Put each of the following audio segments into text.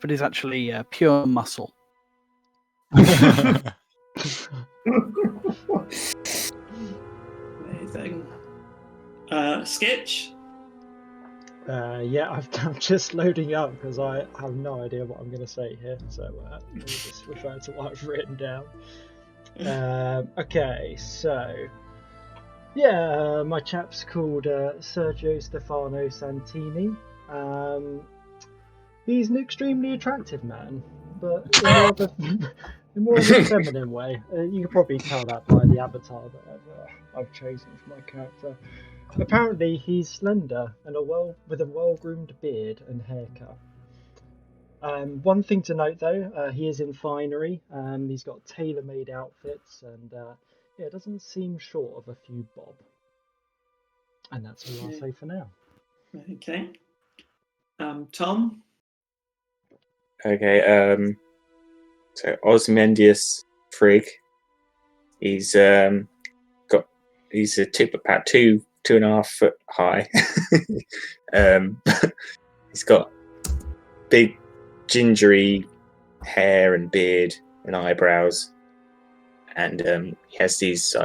but is actually pure muscle. Amazing. Sketch? Yeah, I'm just loading up because I have no idea what I'm going to say here. So let me just refer to what I've written down. Okay, so yeah, my chap's called Sergio Stefano Santini. He's an extremely attractive man, but in more of a feminine way. You can probably tell that by the avatar that I've chosen for my character. Apparently, he's slender and with a well-groomed beard and haircut. One thing to note, though, he is in finery. He's got tailor-made outfits, and it doesn't seem short of a few bob. And that's all I'll say for now. Okay. Tom? Okay, so Osmendius Frigg. He's about 2.5 foot high. He's got big gingery hair and beard and eyebrows, and he has these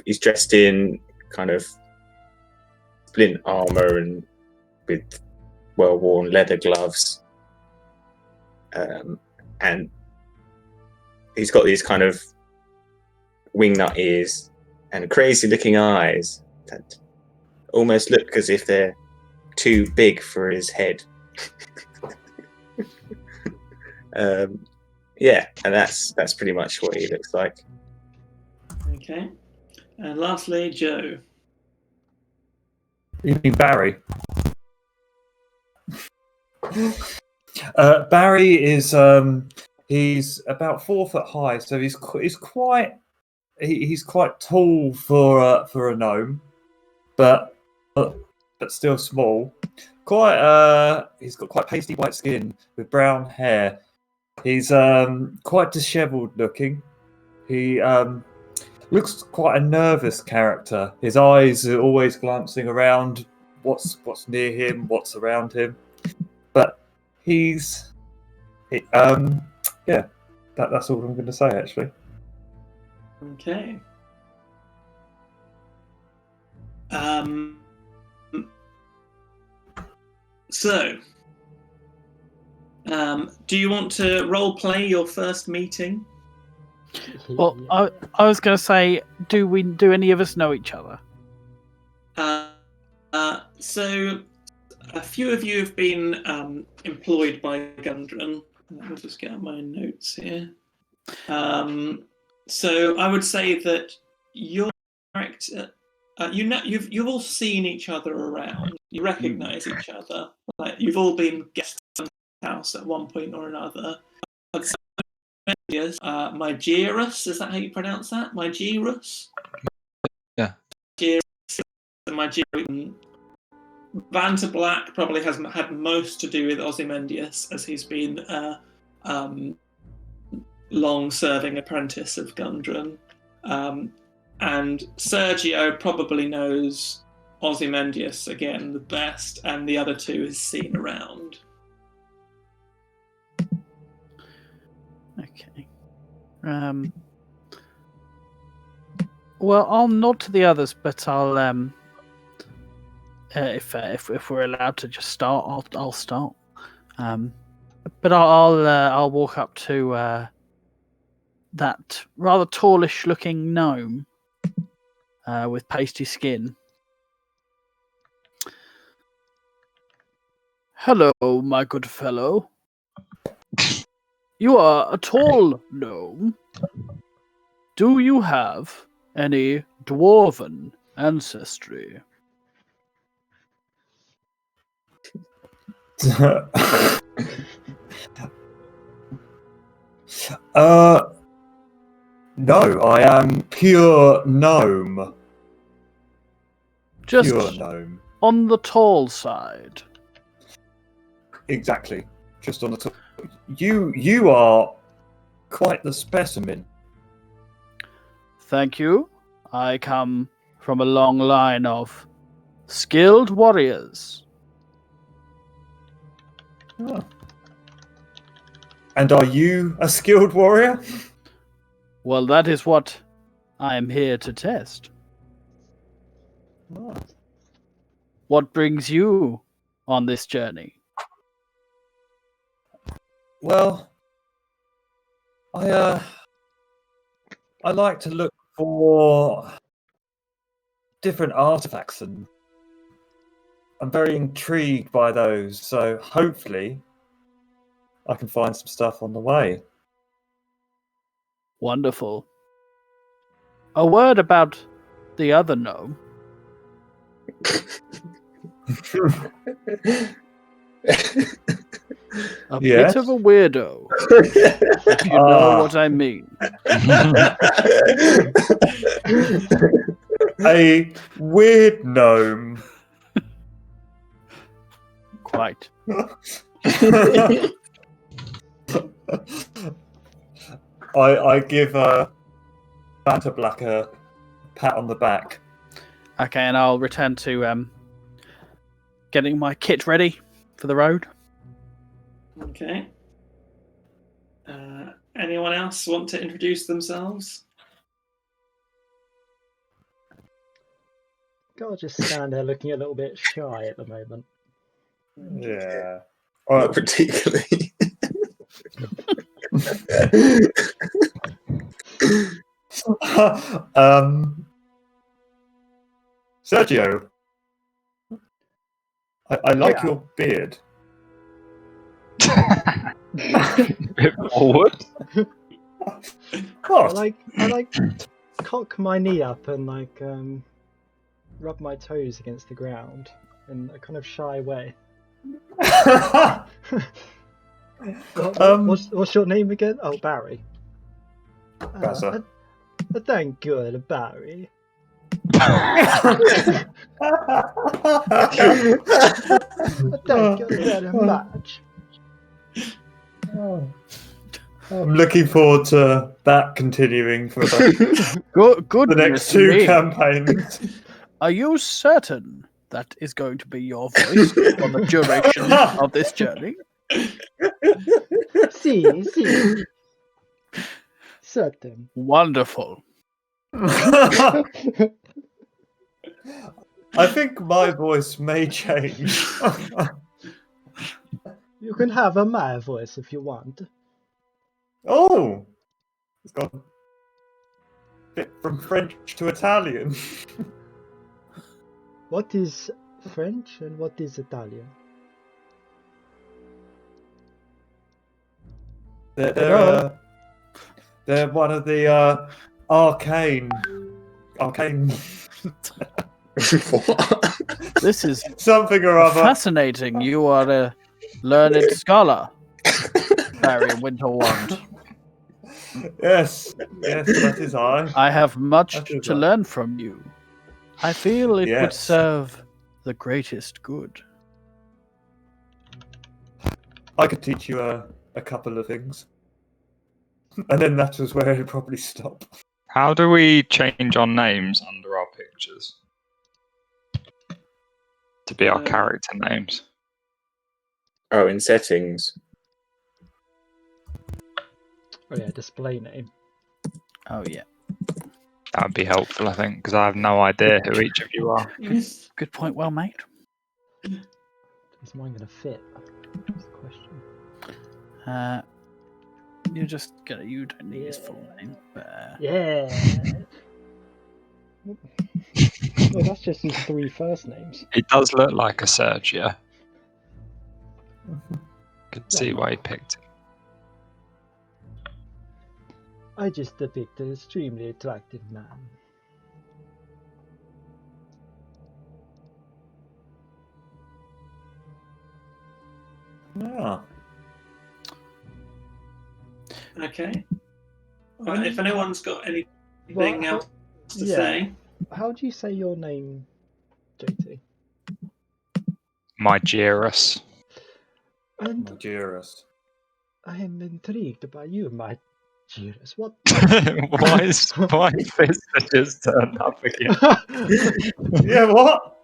he's dressed in kind of splint armor and with well-worn leather gloves. And he's got these kind of wingnut ears and crazy-looking eyes that almost look as if they're too big for his head. Yeah, and that's pretty much what he looks like. Okay. And lastly, Joe. You mean Barry? Barry is he's about 4 foot high, so he's quite tall for a gnome, but still small. He's got quite pasty white skin with brown hair. He's quite dishevelled looking. He looks quite a nervous character. His eyes are always glancing around what's near him, what's around him. But that's all I'm going to say, actually. Okay. So, do you want to role play your first meeting? Well, I was going to say, do any of us know each other? So, a few of you have been employed by Gundren. Let me just get out my notes here. So, I would say that your character, you've all seen each other around. You recognise each other. Like you've all been guests at the house at one point or another. Mygerus, is that how you pronounce that? Mygerus? Yeah. Mygerus. Vanta Black probably has had most to do with Ozymandias, as he's been a long-serving apprentice of Gundren. And Sergio probably knows Ozymandias again the best, and the other two is seen around. Okay. Well, I'll nod to the others, but I'll if we're allowed to just start, I'll start. But I'll walk up to that rather tallish-looking gnome with pasty skin. Hello, my good fellow. You are a tall gnome. Do you have any dwarven ancestry? No, I am pure gnome. Just pure gnome. On the tall side. Exactly. Just on the top. You are quite the specimen. Thank you. I come from a long line of skilled warriors. Oh, And are you a skilled warrior? Well, that is what I am here to test. Oh. What brings you on this journey? Well, I like to look for different artifacts, and I'm very intrigued by those. So hopefully, I can find some stuff on the way. Wonderful. A word about the other gnome. A Yes? bit of a weirdo, if you know what I mean. A weird gnome. Quite. I give Banter Black a pat on the back. Okay, and I'll return to getting my kit ready for the road. Okay. Anyone else want to introduce themselves? Gotta just stand there looking a little bit shy at the moment. Yeah. Not particularly. Sergio, I like Yeah. your beard. Bit forward. I What? like cock my knee up and rub my toes against the ground in a kind of shy way. What's your name again? Oh, Barry. Bazza. Thank good, Barry. Thank you very much. I'm looking forward to that continuing for the Good. next two campaigns. Are you certain that is going to be your voice for the duration of this journey? See. Certain. Wonderful. I think my voice may change. You can have my voice if you want. Oh! It's gone a bit from French to Italian. What is French and what is Italian? They're one of the arcane. What? This is Something or other. fascinating. You are a learned scholar, Barry Winterwand. Yes, that is I. I have much That is to right. learn from you. I feel it would Yes. serve the greatest good. I could teach you a couple of things. And then that was where it'd probably stop. How do we change our names under our pictures to be our character names? Oh, in settings. Oh yeah, display name. Oh yeah, That would be helpful, I think, because I have no idea who each of you are. good point. Well made. Is mine gonna fit? That's the question. You don't need his full name. But, Yeah. No, that's just his 3 first names. He does look like a Sergio. Could see why he picked it. I just depict an extremely attractive man. Yeah. Okay. Right, if anyone's got anything Well, else to yeah. say, How do you say your name, JT? Mygerus. And Magirus. I am intrigued by you, my Jirus. What? Why is Fister just turned up again? Yeah, what?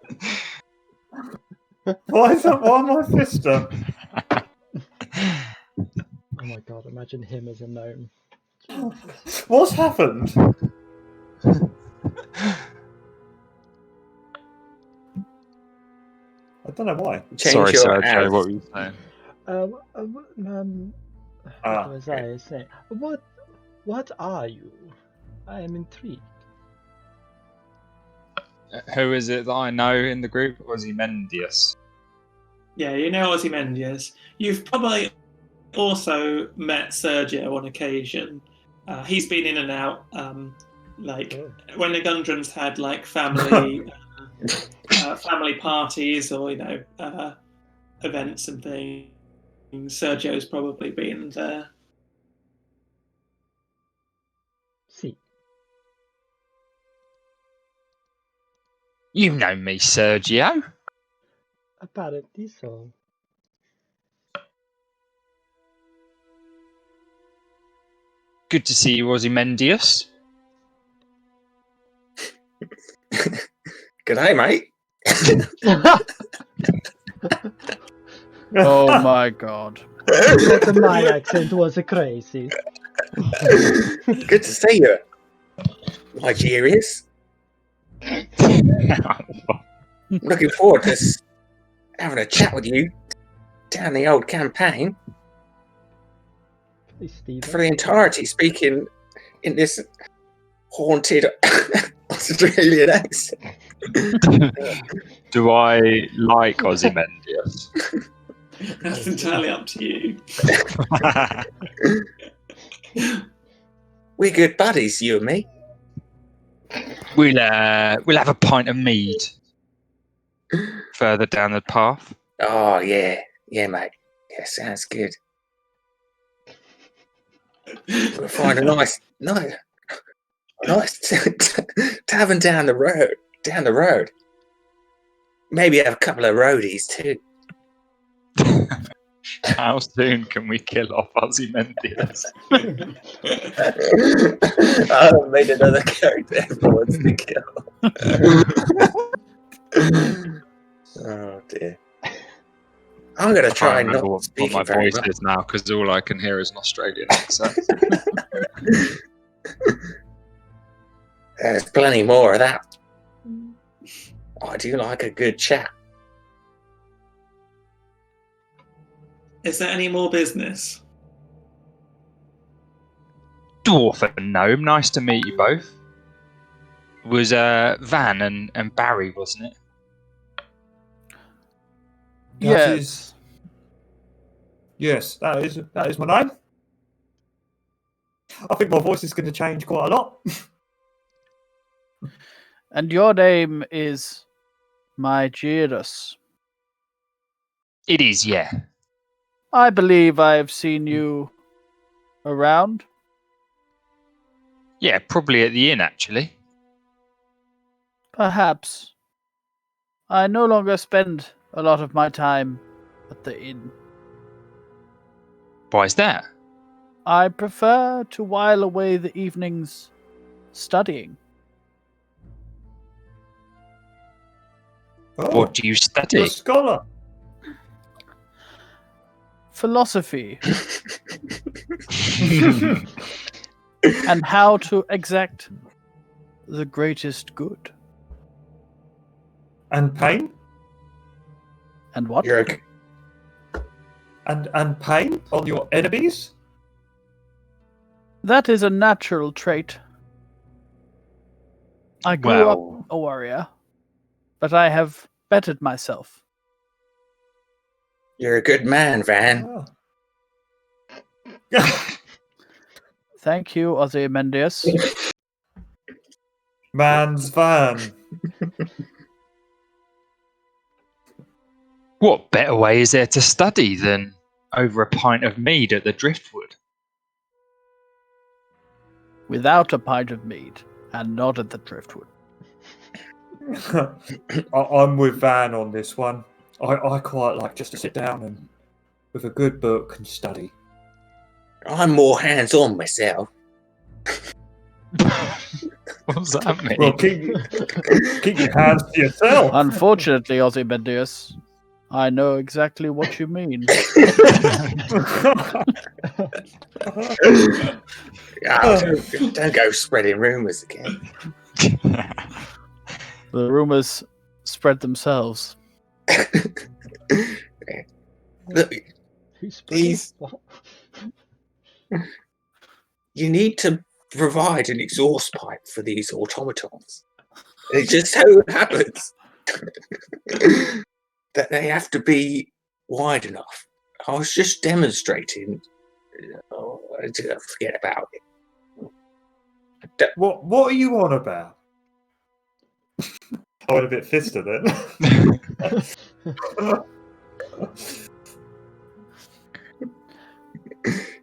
Why am I sister? Oh my god. can't imagine him as a gnome. Jesus. What's happened? I don't know why. Change Sorry, your Sergio, ad. what were you saying? How do I say? What are you? I am intrigued. Who is it that I know in the group? Osmendius. Yeah, you know Ozymandias. You've probably also met Sergio on occasion. He's been in and out. When the Gundrums had like family family parties or events and things, Sergio's probably been there. See. You know me, Sergio. Apparently so. Good to see you, Ozymandius. Good day, mate. Oh my god. But my accent was crazy. Good to see you. Nigerians. Looking forward to having a chat with you down the old campaign. Hey, Stephen. For the entirety, speaking in this haunted Australian accent. Do I like Ozymandius? That's entirely up to you. We're good buddies, you and me. We'll have a pint of mead further down the path. Oh yeah, mate. Yeah, sounds good. We'll find a nice tavern down the road. Maybe have a couple of roadies too. How soon can we kill off Ozymandius? I made another character everyone wants to kill. Oh dear. I'm gonna try and remember not what speak my very voice well. is now, because all I can hear is an Australian accent. There's plenty more of that. I do like a good chat. Is there any more business? Dwarf and gnome, nice to meet you both. It was Van and Barry, wasn't it? Yes. Yes, that is my name. I think my voice is going to change quite a lot. And your name is Mygirus. It is, yeah. I believe I've seen you around. Yeah, probably at the inn, actually. Perhaps. I no longer spend a lot of my time at the inn. Why is that? I prefer to while away the evenings studying. Oh, What do you study? you're a scholar. Philosophy and how to exact the greatest good. And pain? And what? You're a, And pain on your enemies? That is a natural trait. I grew up a warrior, but I have bettered myself. you're a good man, Van. Oh. Thank you, Ozymandius. Man's Van. What better way is there to study than over a pint of mead at the Driftwood? Without a pint of mead, and not at the Driftwood. I'm with Van on this one. I quite like just to sit down and with a good book and study. I'm more hands-on myself. What does that mean? Well, keep your hands to yourself. Unfortunately, Ozymandius, I know exactly what you mean. Don't go spreading rumours again. The rumors spread themselves. Look, Who's spreading? These- What? you need to provide an exhaust pipe for these automatons. It just so happens that they have to be wide enough. I was just demonstrating. Oh, forget about it. What are you on about? I went a bit fister then.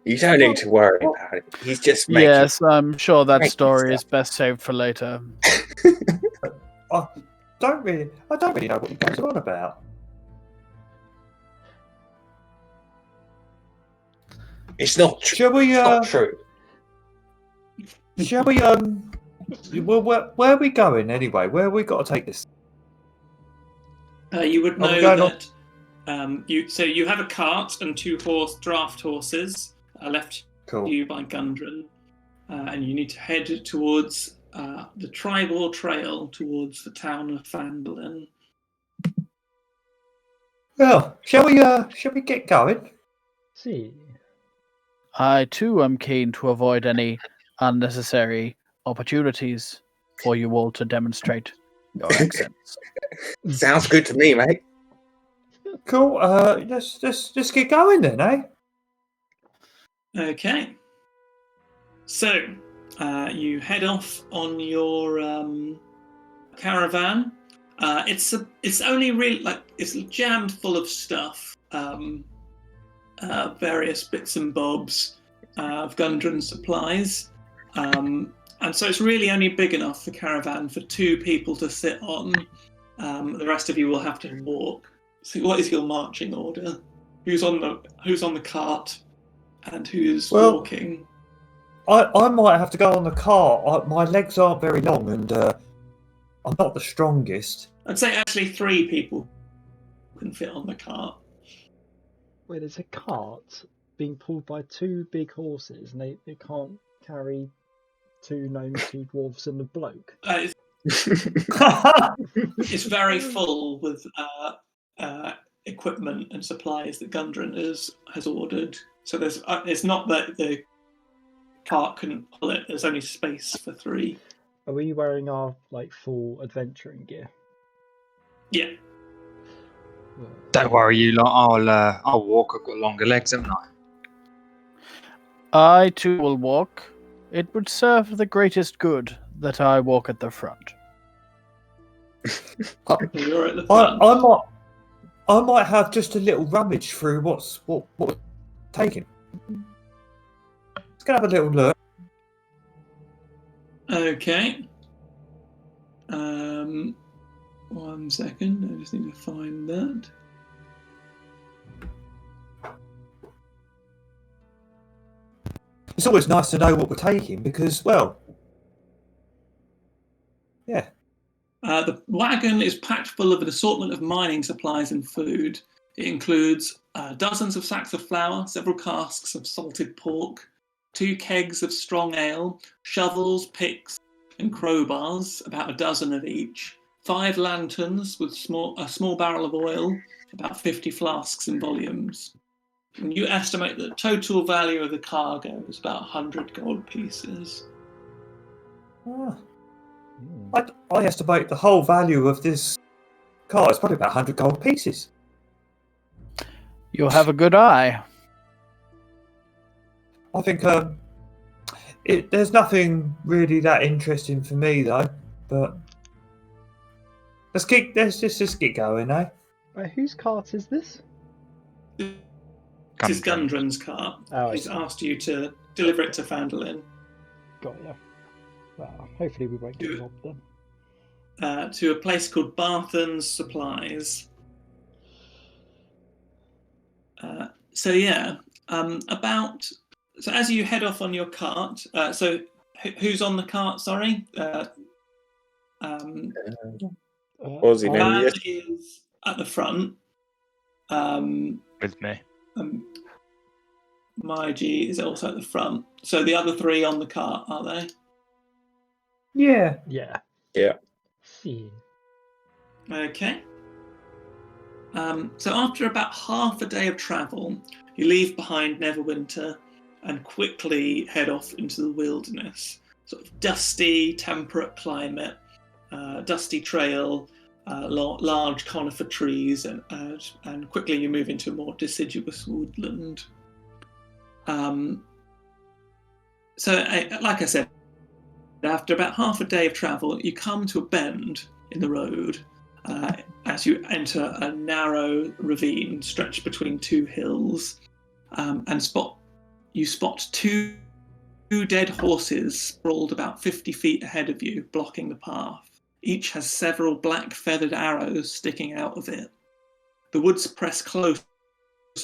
You don't need to worry about it. He's just making. Yes, I'm sure that making story stuff. is best saved for later. I don't really know what you guys are on about. It's not true. Shall we? It's not true. Shall we? Well, where are we going anyway? Where have we got to take this? You would Are we know going that you have a cart and 2 draft horses left Cool. to you by Gundren, and you need to head towards the tribal trail towards the town of Phandelver. Well, shall we get going? See. I too am keen to avoid any unnecessary opportunities for you all to demonstrate your accents. Sounds good to me, mate. Cool. Let's get going then, eh? Okay. So, you head off on your caravan. It's only really it's jammed full of stuff, various bits and bobs of Gundren supplies, and so it's really only big enough, the caravan, for 2 people to sit on. The rest of you will have to walk. So, what is your marching order? Who's on the cart, and who's walking? I might have to go on the cart. My legs aren't very long, and I'm not the strongest. I'd say actually 3 people can fit on the cart. Wait, there's a cart being pulled by 2 big horses, and they can't carry 2 gnomes, 2 dwarves, and a bloke. It's very full with equipment and supplies that Gundren has ordered. So it's not that the cart couldn't pull it. There's only space for 3. Are we wearing our full adventuring gear? Yeah. Don't worry, you lot. I'll walk. I've got longer legs, haven't I? I too will walk. It would serve the greatest good that I walk at the front. You're at the front. I might have just a little rummage through what we're taking. Let's go have a little look. Okay. 1 second. I just need to find that. It's always nice to know what we're taking because, well, yeah. The wagon is packed full of an assortment of mining supplies and food. It includes dozens of sacks of flour, several casks of salted pork, 2 kegs of strong ale, shovels, picks, and crowbars, about a dozen of each, 5 lanterns with a small barrel of oil, about 50 flasks in volumes. And you estimate that the total value of the cargo is about 100 gold pieces. I estimate the whole value of this car is probably about 100 gold pieces. You have a good eye. I think there's nothing really that interesting for me though. But let's just get going, eh? Whose cart is this? This is Gundren's cart. Oh, He's asked you to deliver it to Phandelver. Got ya. Well, hopefully we won't get robbed then. To a place called Barthen's Supplies. So as you head off on your cart, so who's on the cart? Sorry, What was he Van named? is at the front. With me. Maiji is also at the front. So the other three on the cart, are they? Yeah. Yeah. Yeah. See. Okay. So after about half a day of travel, you leave behind Neverwinter and quickly head off into the wilderness. Sort of dusty, temperate climate, dusty trail, large conifer trees, and quickly you move into a more deciduous woodland. So, like I said, after about half a day of travel, you come to a bend in the road as you enter a narrow ravine stretched between two hills, and spot two dead horses sprawled about 50 feet ahead of you, blocking the path. Each has several black feathered arrows sticking out of it. The woods press close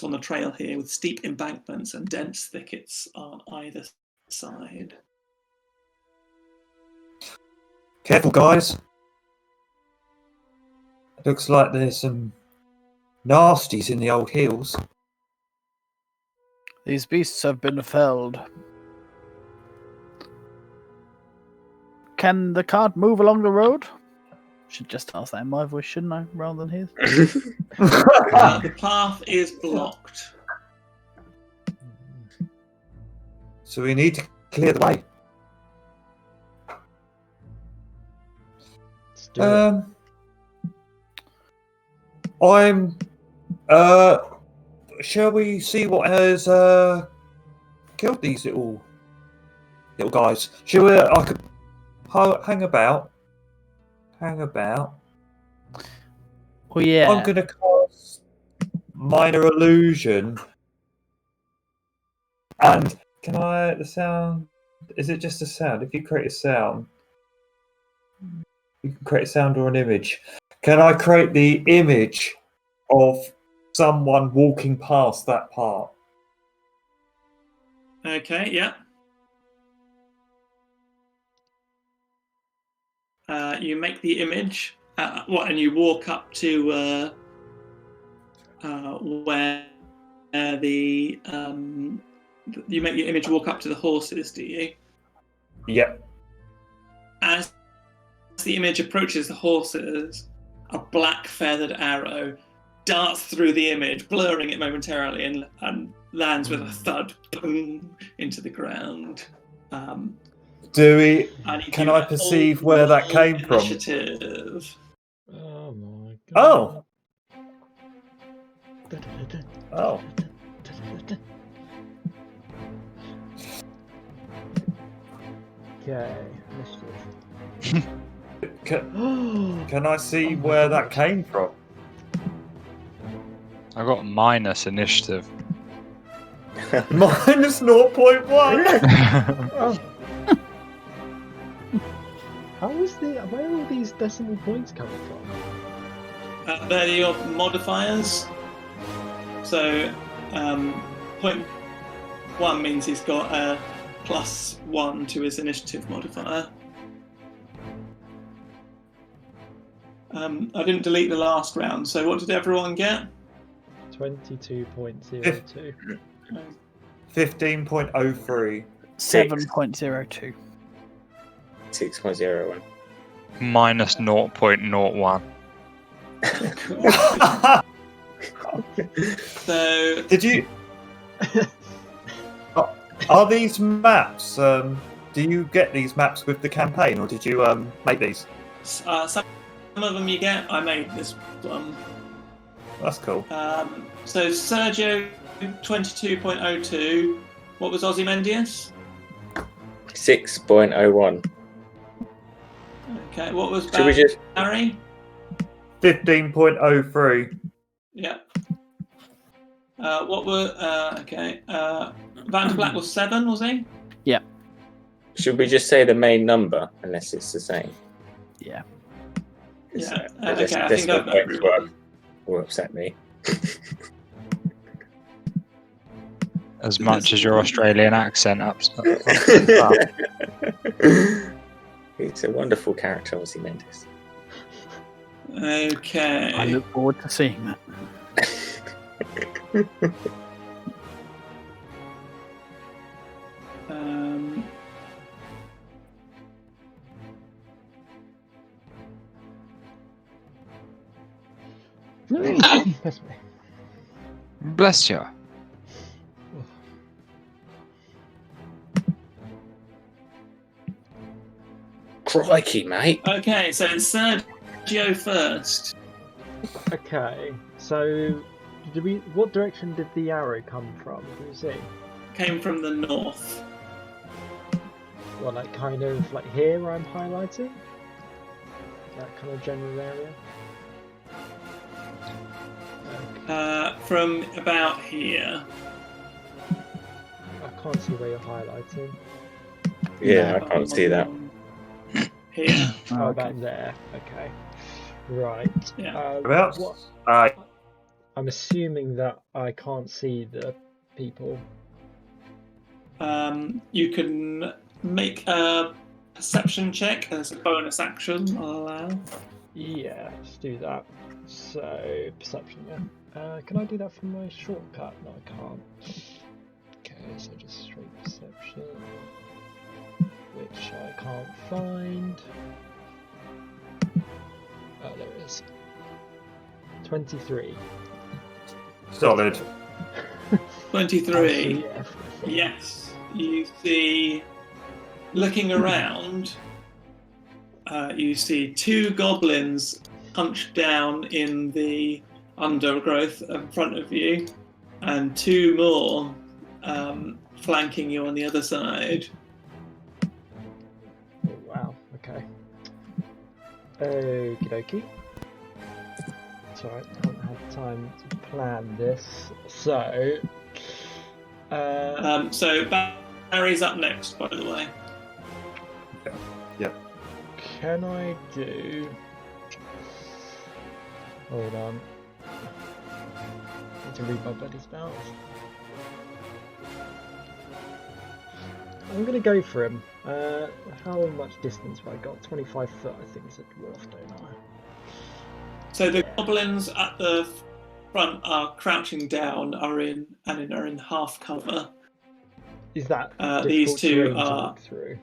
on the trail here, with steep embankments and dense thickets on either side. Careful, guys. Looks like there's some nasties in the old hills. These beasts have been felled. Can the cart move along the road? Should just ask that in my voice, shouldn't I, rather than his? The path is blocked. So we need to clear the way. Let's do it. I'm. Shall we see what has killed these little guys? Shall we? I could hang about. Well, yeah. I'm gonna cast minor illusion. And can I the sound? Is it just a sound? If you create a sound, you can create a sound or an image. Can I create the image of someone walking past that part? Okay, yeah. You make the image. And you walk up to where the you make the image walk up to the horses, do you? Yep. As the image approaches the horses, a black feathered arrow darts through the image, blurring it momentarily, and lands with a thud, boom, into the ground. Do we? And you Can do I an perceive where that came from? initiative. Oh my god. Oh. Oh. Okay, initiative. Can I see where that came from? I got minus initiative. Minus 0.1. Oh. Where are all these decimal points coming from? They're your modifiers. So, point 1 means he's got a +1 to his initiative modifier. I didn't delete the last round, so what did everyone get? 22.02. 15.03. 7.02. 6.01. Minus 0.01. So, Did you? Are these maps? Do you get these maps with the campaign, or did you make these? some of them you get. I made this one. That's cool. So Sergio, 22.02. What was Osmendius? 6.01. Okay, what was Should we just? Barry? 15.03. Yeah. What were okay? Van der Black was 7, was he? Should we just say the main number unless it's the same? Yeah. Yeah. The Okay, I think decimal I've got points everyone. will upset me. As much as your Australian accent ups. It's a wonderful character, Osmendius. Okay. I look forward to seeing that. Bless me. Bless you. Crikey, mate. Okay, so it's Sergio first. Okay, so what direction did the arrow come from? Can you see? Came from the north. Well, like kind of like here where I'm highlighting? That kind of general area? Okay. From about here. I can't see where you're highlighting. Yeah, I can't see that. Here. Oh, okay. about there. Okay. Right. Yeah. About? What? I'm assuming that I can't see the people. You can make a perception check as a bonus action. I'll allow. Yeah, let's do that. So, perception, yeah. Can I do that from my shortcut? No, I can't. Okay, so just straight perception, which I can't find. Oh, there it is. 23. Solid. 23. Yeah. Yes, you see, looking around, you see two goblins hunched down in the undergrowth in front of you, and two more flanking you on the other side. Oh, wow, okay. Okie dokie. It's alright, I haven't had time to plan this. So, So Barry's up next, by the way. can I do... Hold on. I need to read my bloody spells. I'm gonna go for him. How much distance have I got? 25 foot, I think, is a dwarf, don't I? So the goblins at the front are crouching down, are in half cover. Is that These difficult two terrain to are- walk through?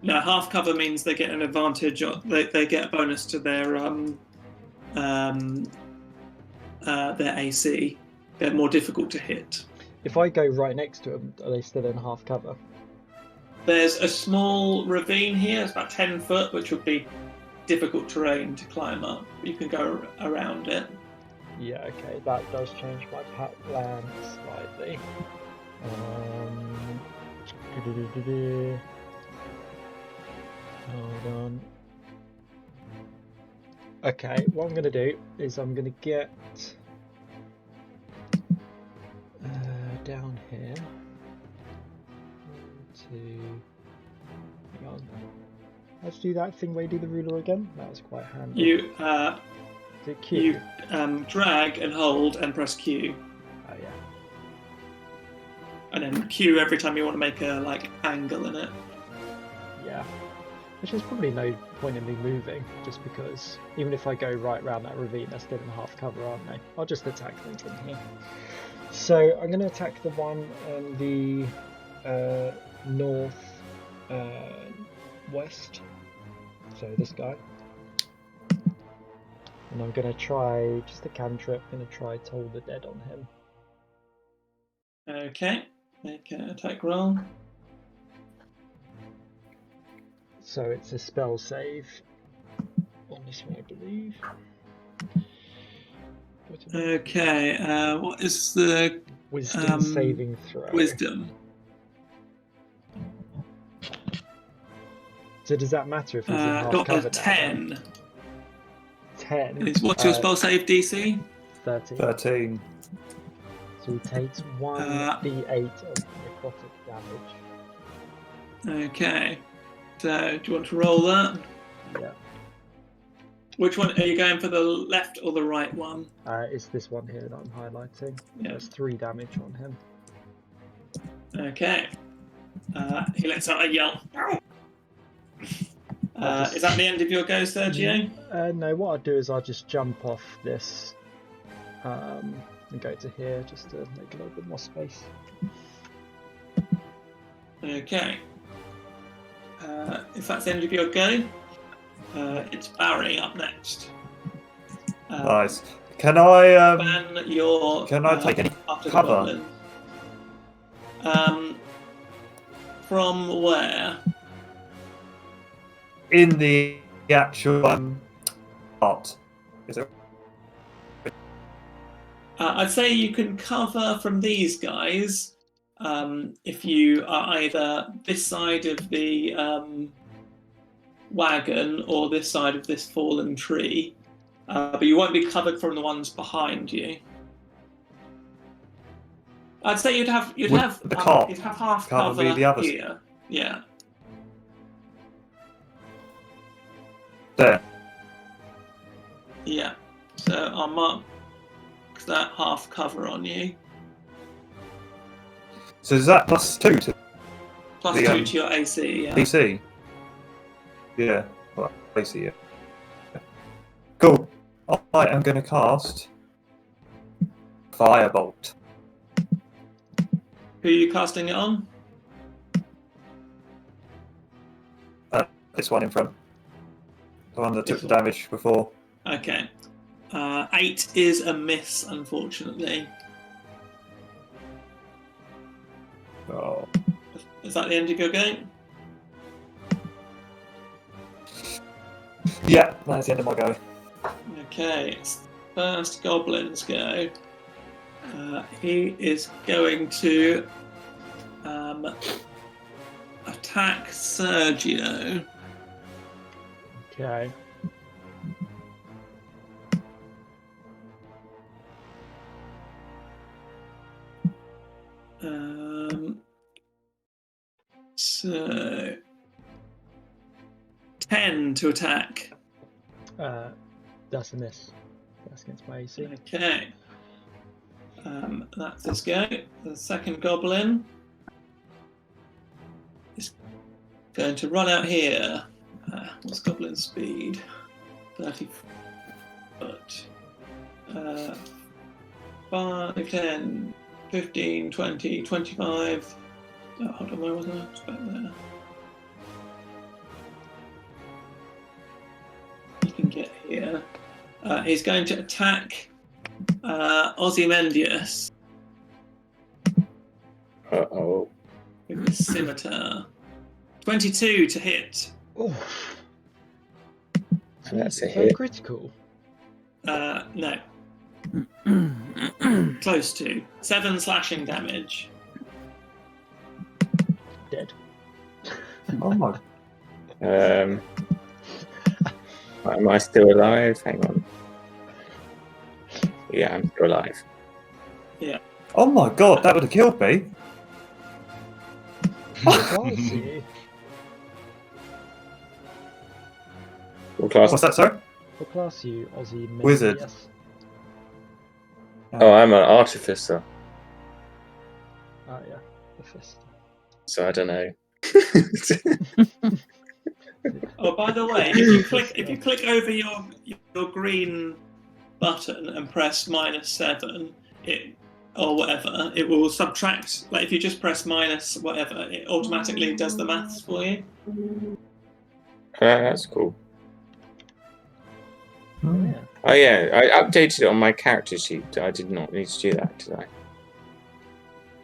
No, half cover means they get an advantage. They get a bonus to their AC. They're more difficult to hit. If I go right next to them, are they still in half cover? There's a small ravine here. It's about 10 foot, which would be difficult terrain to climb up. You can go around it. Yeah, okay, that does change my plan slightly. Hold on. Okay, what I'm going to do is I'm going to get down here. 1, 2. Hang on. Let's do that thing where you do the ruler again. That was quite handy. You Is it Q? you drag and hold and press Q, Oh yeah. and then Q every time you want to make a angle in it. Yeah. Which is probably no point in me moving, just because even if I go right round that ravine, they're still in half cover, aren't they? I'll just attack them from here. So I'm going to attack the one on the north west. So this guy. And I'm going to try, just a cantrip, going to try Toll the Dead on him. Okay, make an attack roll. So it's a spell save on this one, I believe. Okay, what is the Wisdom saving throw. wisdom? So does that matter if he's in half Got cover a now, 10. then? 10. And what's your spell save DC? 13. 13. So he takes 1d8 of necrotic damage. Okay. So, do you want to roll that? Yeah. Which one? Are you going for the left or the right one? It's this one here that I'm highlighting. Yeah. There's 3 damage on him. Okay. He lets out a yell. Is that the end of your go, Sergio? No, what I'll do is I'll just jump off this and go to here just to make a little bit more space. Okay. If that's the end of your go, it's Barry up next. Nice. Can I Ban your. can I take any after the cover? goblin. From where? in the actual art? Is it? I'd say you can cover from these guys if you are either this side of the wagon or this side of this fallen tree, but you won't be covered from the ones behind you. I'd say you'd have Would the cart you'd have half cover cover be the others? here. Yeah. There. Yeah. So I'll mark that half cover on you. So is that +2 to Plus The, 2 to your AC, yeah. DC? Yeah. Well, AC, yeah. Cool. I am going to cast Firebolt. Who are you casting it on? This one in front. The one that took the damage before. Okay. 8 is a miss, unfortunately. Oh. Is that the end of your game? Yeah, that's the end of my go. Okay, it's first goblin's go. He is going to attack Sergio. Okay. So 10 to attack. That's a miss. That's against my AC. Okay. That's his go. The second goblin is going to run out here. What's goblin speed? 30 foot. 5, 10, 15, 20, 25. Oh, hold on, where was I? It's back there. You can get here. He's going to attack Osmendius Uh-oh. with his scimitar. 22 to hit. Oh, That's a is that hit. critical? No. Close to. 7 slashing damage. Dead. Oh my. Am I still alive? Hang on. Yeah, I'm still alive. Oh my god, that would have killed me. Classy. What class? What's that, sorry? What class are you, Aussie? Wizard. Yes. Oh, I'm an artificer, Ah, yeah. The fist. so I don't know. Oh, by the way, if you click over your green button and press -7, or whatever, it will subtract. Like if you just press minus whatever, it automatically does the maths for you. That's cool. Oh, yeah. Oh yeah, I updated it on my character sheet. I did not need to do that, did I?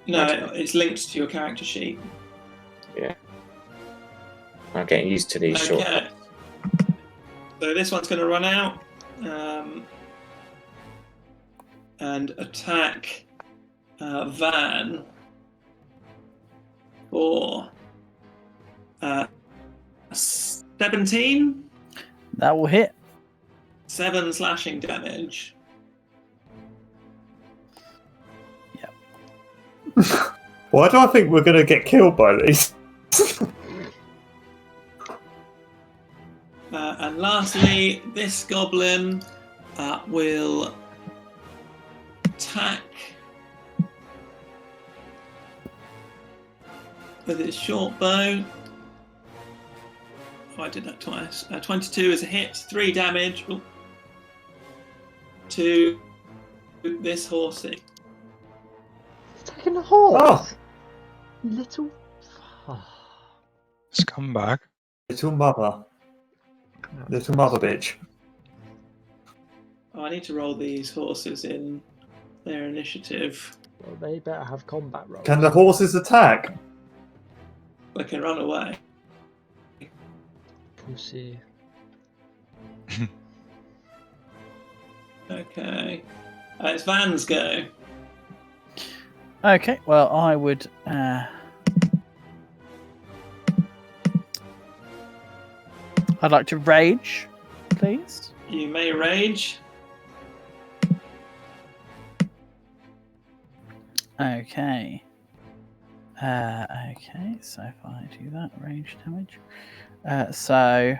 No, Okay. it's linked to your character sheet. I'm getting used to these Okay. shortcuts. So this one's going to run out and attack Van for 17. That will hit. 7 slashing damage. Why do I think we're going to get killed by these? And lastly, this goblin will attack with its short bow. Oh, I did that twice. 22 is a hit, 3 damage. Ooh. 2, this horsey. He's taking a horse. Oh. Little. Scumbag. Little mother. Little mother bitch. Oh, I need to roll these horses in their initiative. Well, they better have combat rolls. Can the horses attack? They can run away. Pussy. Okay. It's Van's go. Okay, well, I would. I'd like to rage, please. You may rage. Okay. Okay, so if I do that, rage damage. So.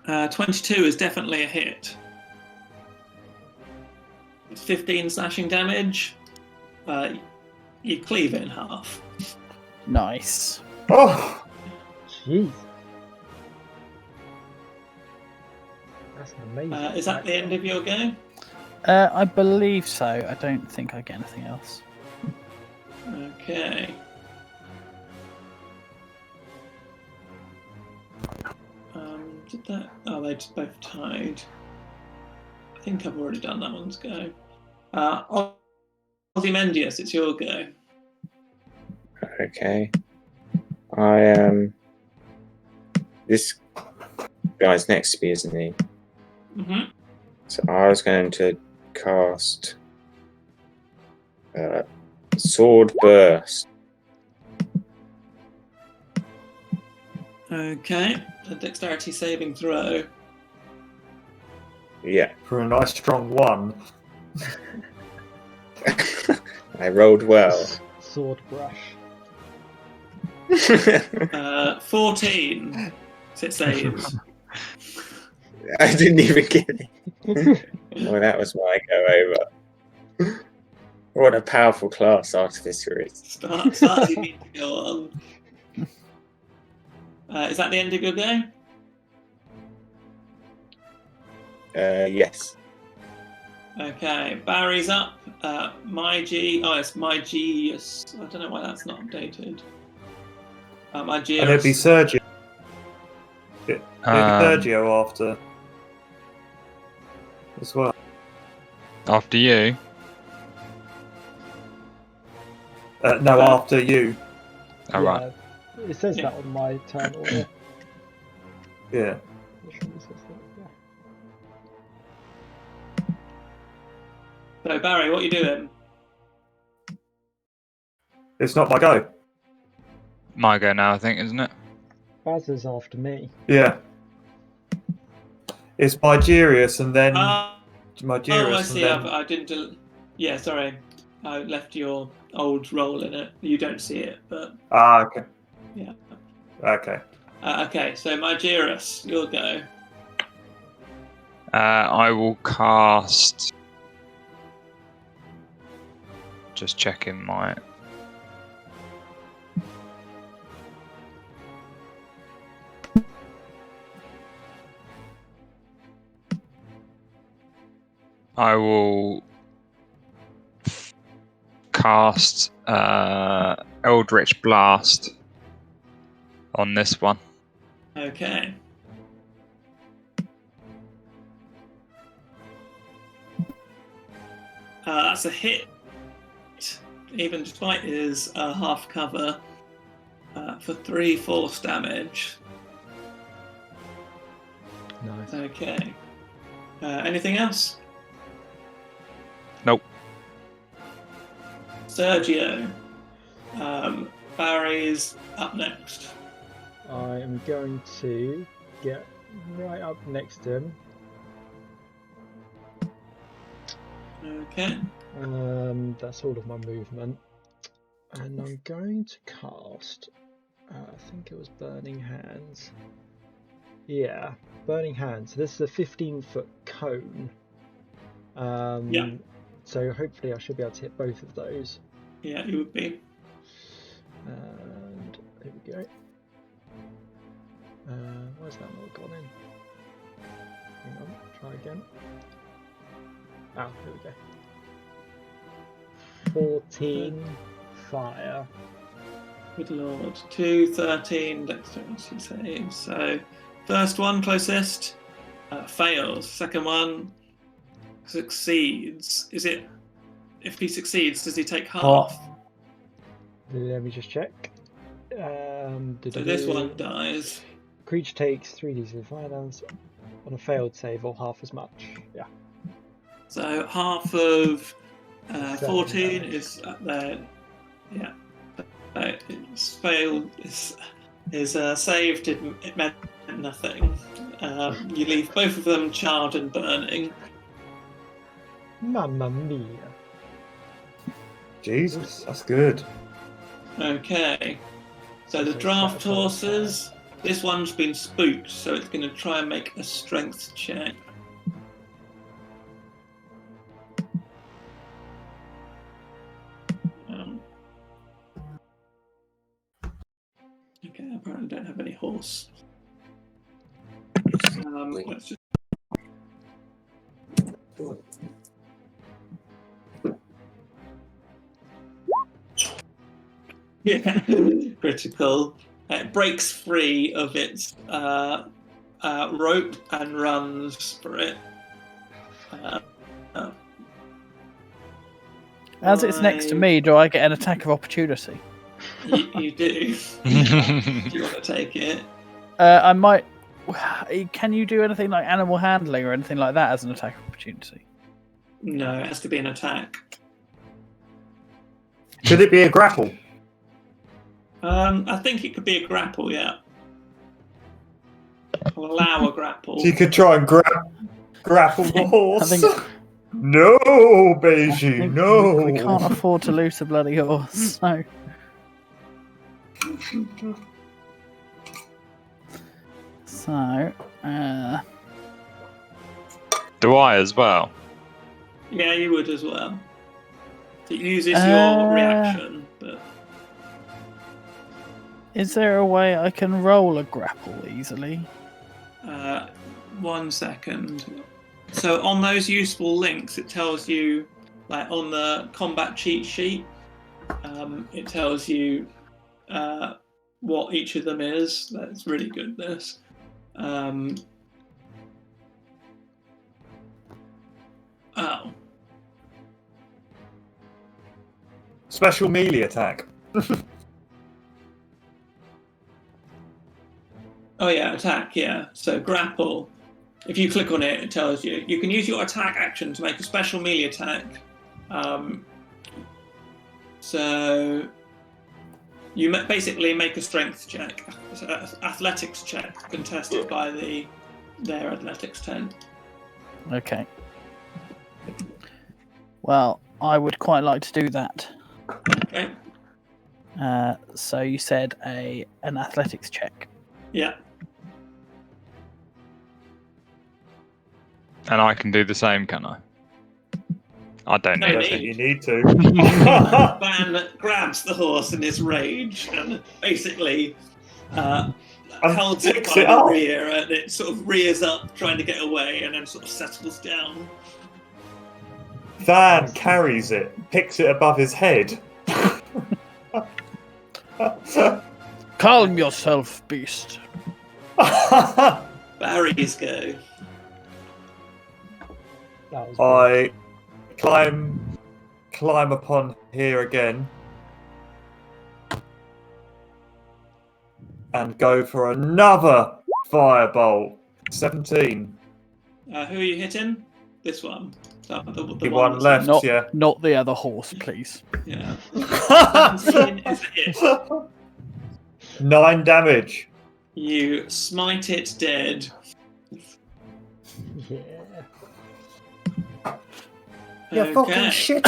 Attack. 22 is definitely a hit. It's 15 slashing damage. You cleave it in half. Nice. Oh! Jeez. That's an amazing. Is that the end of your go? I believe so. I don't think I get anything else. Okay. Did that? Oh, they just both tied. I think I've already done that one's go. Osmendius, it's your go. Okay. This guy's next to me, isn't he? Mm-hmm. So I was going to cast Sword Burst. Okay. A dexterity saving throw. Yeah. For a nice strong one. I rolled well. Sword brush. 14. So it saves. I didn't even get it. Well, that was my go over. What a powerful class Artificer is. Start you need to go on. Is that the end of your go? Yes. Okay, Barry's up. My G. Oh, it's my G. I don't know why that's not updated. My G. And it'd be Sergio. It'd be Sergio after. As well. After you. No, after you. All right. It says that on my turn order. Yeah. It surely says that, yeah. So Barry, what are you doing? It's not my go. My go now, I think, isn't it? Baz is after me. Yeah. It's Nigerius and then Nigerius I see. and then... I didn't. Yeah, sorry. I left your old roll in it. You don't see it, but okay. yeah. Okay. Okay, so Nigerius, you'll go. I will cast. Just checking my. I will cast Eldritch Blast on this one. Okay. That's a hit. Even despite his half cover, for 3 force damage. Nice. Okay. Anything else? Nope. Sergio. Barry's up next. I am going to get right up next to him. Okay. That's all of my movement. And I'm going to cast, I think it was Burning Hands. Yeah, Burning Hands. This is a 15-foot cone. Yeah. So hopefully I should be able to hit both of those. Yeah, you would be. And here we go. Where's that not gone in? Hang on, try again. Ah, here we go. 14 fire. Good lord. 2, 13 dexterity saves. So, first one, closest, fails. Second one succeeds. Is it... If he succeeds, does he take half? Let me just check. So this one dies. Creature takes 3d6 fire damage on a failed save, or half as much. Yeah. So half of 7 14 damage. is there. Yeah. It's failed. His saved. It meant nothing. You leave both of them charred and burning. Mamma mia. Jesus, that's good. Okay. So the So draft that's all horses. This one's been spooked, so it's going to try and make a strength check. Okay, I apparently don't have any horse. Let's just... Yeah, critical. It breaks free of its rope and runs for it. As it's next to me, do I get an attack of opportunity? You do. Do you want to take it? I might. Can you do anything like animal handling or anything like that as an attack of opportunity? No, it has to be an attack. Could it be a grapple? I think it could be a grapple, yeah. I'll allow a grapple. So you could try and grapple the horse. I think- No, I Beijing, think no. We can't afford to lose a bloody horse, so. So, Do I as well? Yeah, you would as well. It uses your reaction, but is there a way I can roll a grapple easily? 1 second. So on those useful links, it tells you, like on the combat cheat sheet, it tells you what each of them is. That's really good. This. Oh. Special melee attack. Oh yeah, attack. Yeah. So grapple. If you click on it, it tells you you can use your attack action to make a special melee attack. So you basically make a strength check, athletics check, contested by their athletics 10. Okay. Well, I would quite like to do that. Okay. So you said an athletics check. Yeah. And I can do the same, can I? I don't No I need don't need. think you need to. Van grabs the horse in his rage and basically holds it picks by it the up. rear, and it sort of rears up trying to get away and then sort of settles down. Van carries it, picks it above his head. Calm yourself, beast. Barry's go. That was I climb upon here again and go for another firebolt. 17. Who are you hitting? This one. The The one that's- left, Not, yeah. not the other horse, please. Yeah. 17 is a hit. 9 damage. You smite it dead. Yeah. Okay. shit.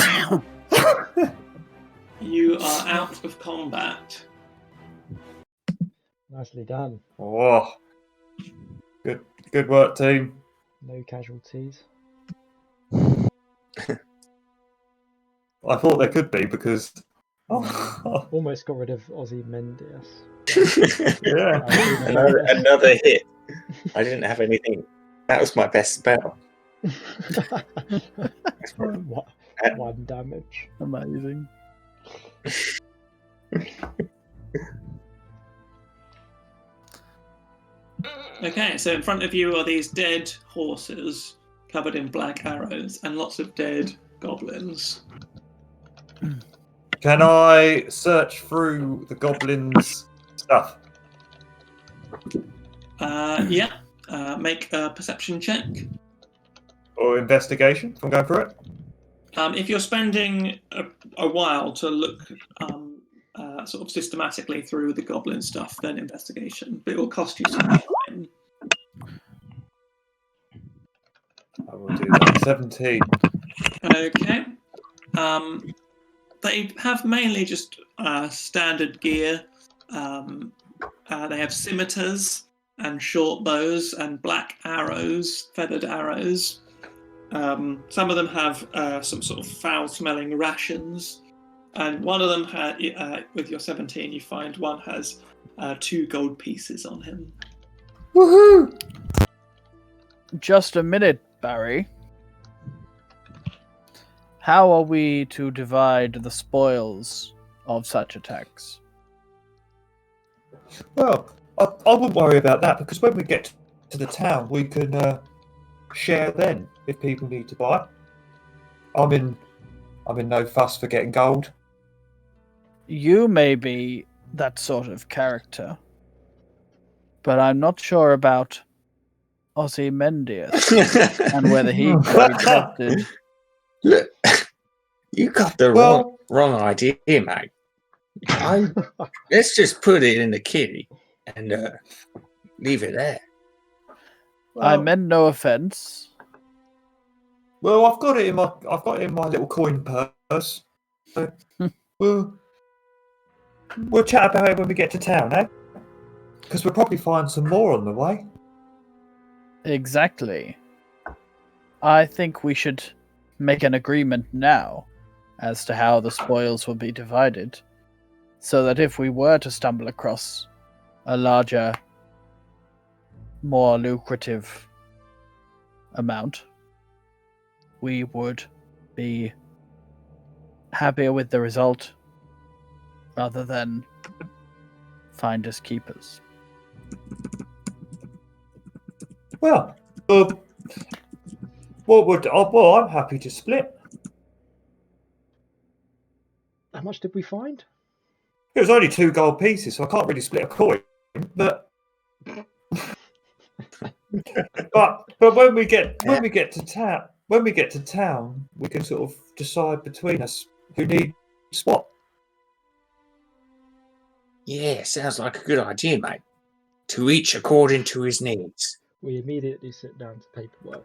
You are out of combat. Nicely done. Oh, good work, team. No casualties. I thought there could be because Oh, Almost got rid of Osmendius. yeah. another hit. I didn't have anything. That was my best spell. One damage. Amazing. Okay, so in front of you are these dead horses covered in black arrows and lots of dead goblins. Can I search through the goblins' stuff? Yeah, make a perception check. Or investigation? If I'm going through it? If you're spending a while to look sort of systematically through the goblin stuff, then investigation. But it will cost you some time. I will do that. 17. Okay. They have mainly just standard gear. They have scimitars and short bows and black arrows, feathered arrows. Some of them have some sort of foul-smelling rations. And one of them, with your 17, you find one has 2 gold pieces on him. Woohoo! Just a minute, Barry. How are we to divide the spoils of such attacks? Well, I wouldn't worry about that because when we get to the town, we can share then if people need to buy. I'm in no fuss for getting gold. You may be that sort of character, but I'm not sure about Osmendius and whether he can be trusted. Look, you got the wrong idea, mate. Let's just put it in the kitty and leave it there. I meant no offense. Well, I've got it in my little coin purse. So we'll chat about it when we get to town, eh? Because we'll probably find some more on the way. Exactly. I think we should make an agreement now as to how the spoils will be divided, so that if we were to stumble across a larger, more lucrative amount, we would be happier with the result rather than finders keepers. Well, I'm happy to split. How much did we find? It was only 2 gold pieces, so I can't really split a coin. But but when we get to town, we can sort of decide between us who needs what. Yeah, sounds like a good idea, mate. To each according to his needs. We immediately sit down to paperwork.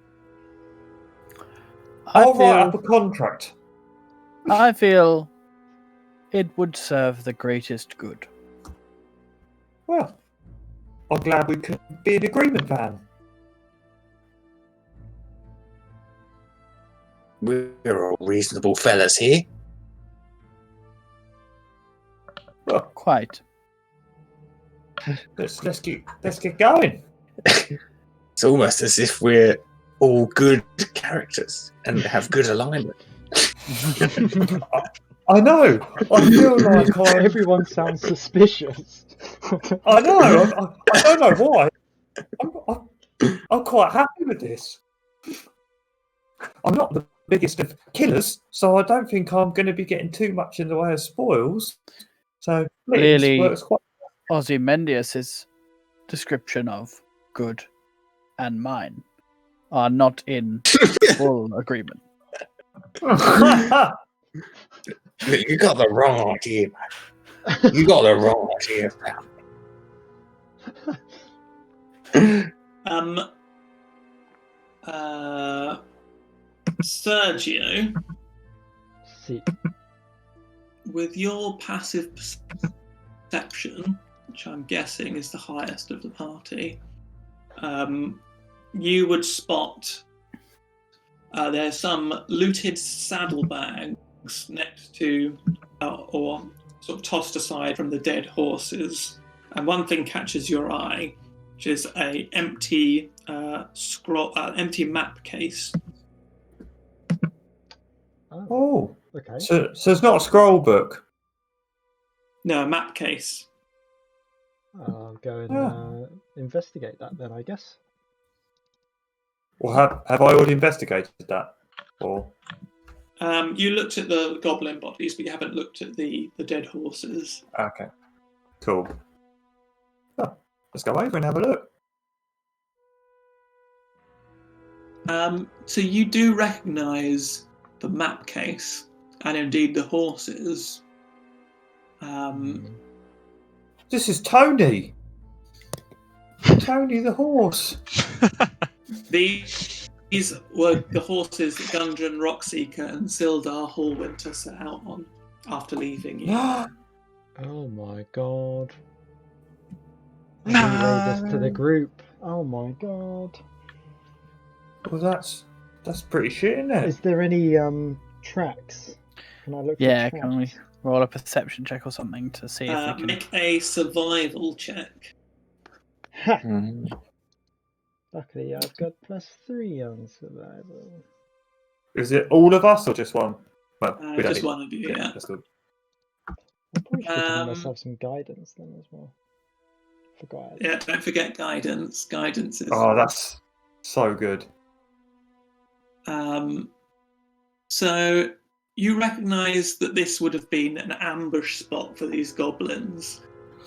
I'll write up a contract. I feel it would serve the greatest good. Well, I'm glad we could be in agreement, Van. We're all reasonable fellas here. Well, Quite. let's get going. It's almost as if we're all good characters and have good alignment. I know. I feel like Everyone sounds suspicious. I know. I don't know why. I'm quite happy with this. I'm not the biggest of killers, so I don't think I'm going to be getting too much in the way of spoils. So Clearly, works quite. Osmendius' description of good and mine are not in full agreement. You got the wrong idea, man. You got the wrong idea, pal. Sergio, See, with your passive perception, which I'm guessing is the highest of the party, you would spot there's some looted saddlebag next to, or sort of tossed aside from the dead horses, and one thing catches your eye, which is a empty empty map case. Oh, Okay. so it's not a scroll book. No, a map case. I'll go and investigate that then, I guess. Or have I already investigated that? Or You looked at the goblin bodies, but you haven't looked at the dead horses. okay, cool. Oh, let's go over and have a look. So you do recognise the map case, and indeed the horses. This is Tony. Tony the horse. These were the horses that Gundren, Rockseeker, and Sildar Hallwinter set out on after leaving you. Oh my god. I relayed this to the group. Oh my god. Well, that's pretty shit, isn't it? Is there any tracks? Can I look Yeah, for tracks? can we roll a perception check or something to see if we can... Make a survival check. Ha! Mm. Luckily I've got +3 on survival. Is it all of us or just one? Well, we don't Just need- one of you, yeah. That's good. I probably should have given Um, myself some guidance then as well. Forgot. Yeah, don't forget guidance. Guidance is. Oh, that's so good. So you recognise that this would have been an ambush spot for these goblins.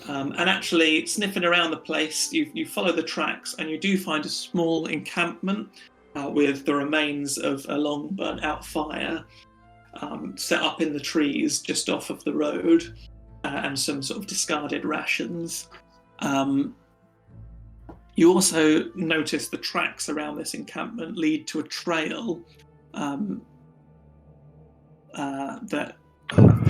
And actually, sniffing around the place, you follow the tracks and you do find a small encampment with the remains of a long burnt out fire set up in the trees just off of the road and some sort of discarded rations. You also notice the tracks around this encampment lead to a trail that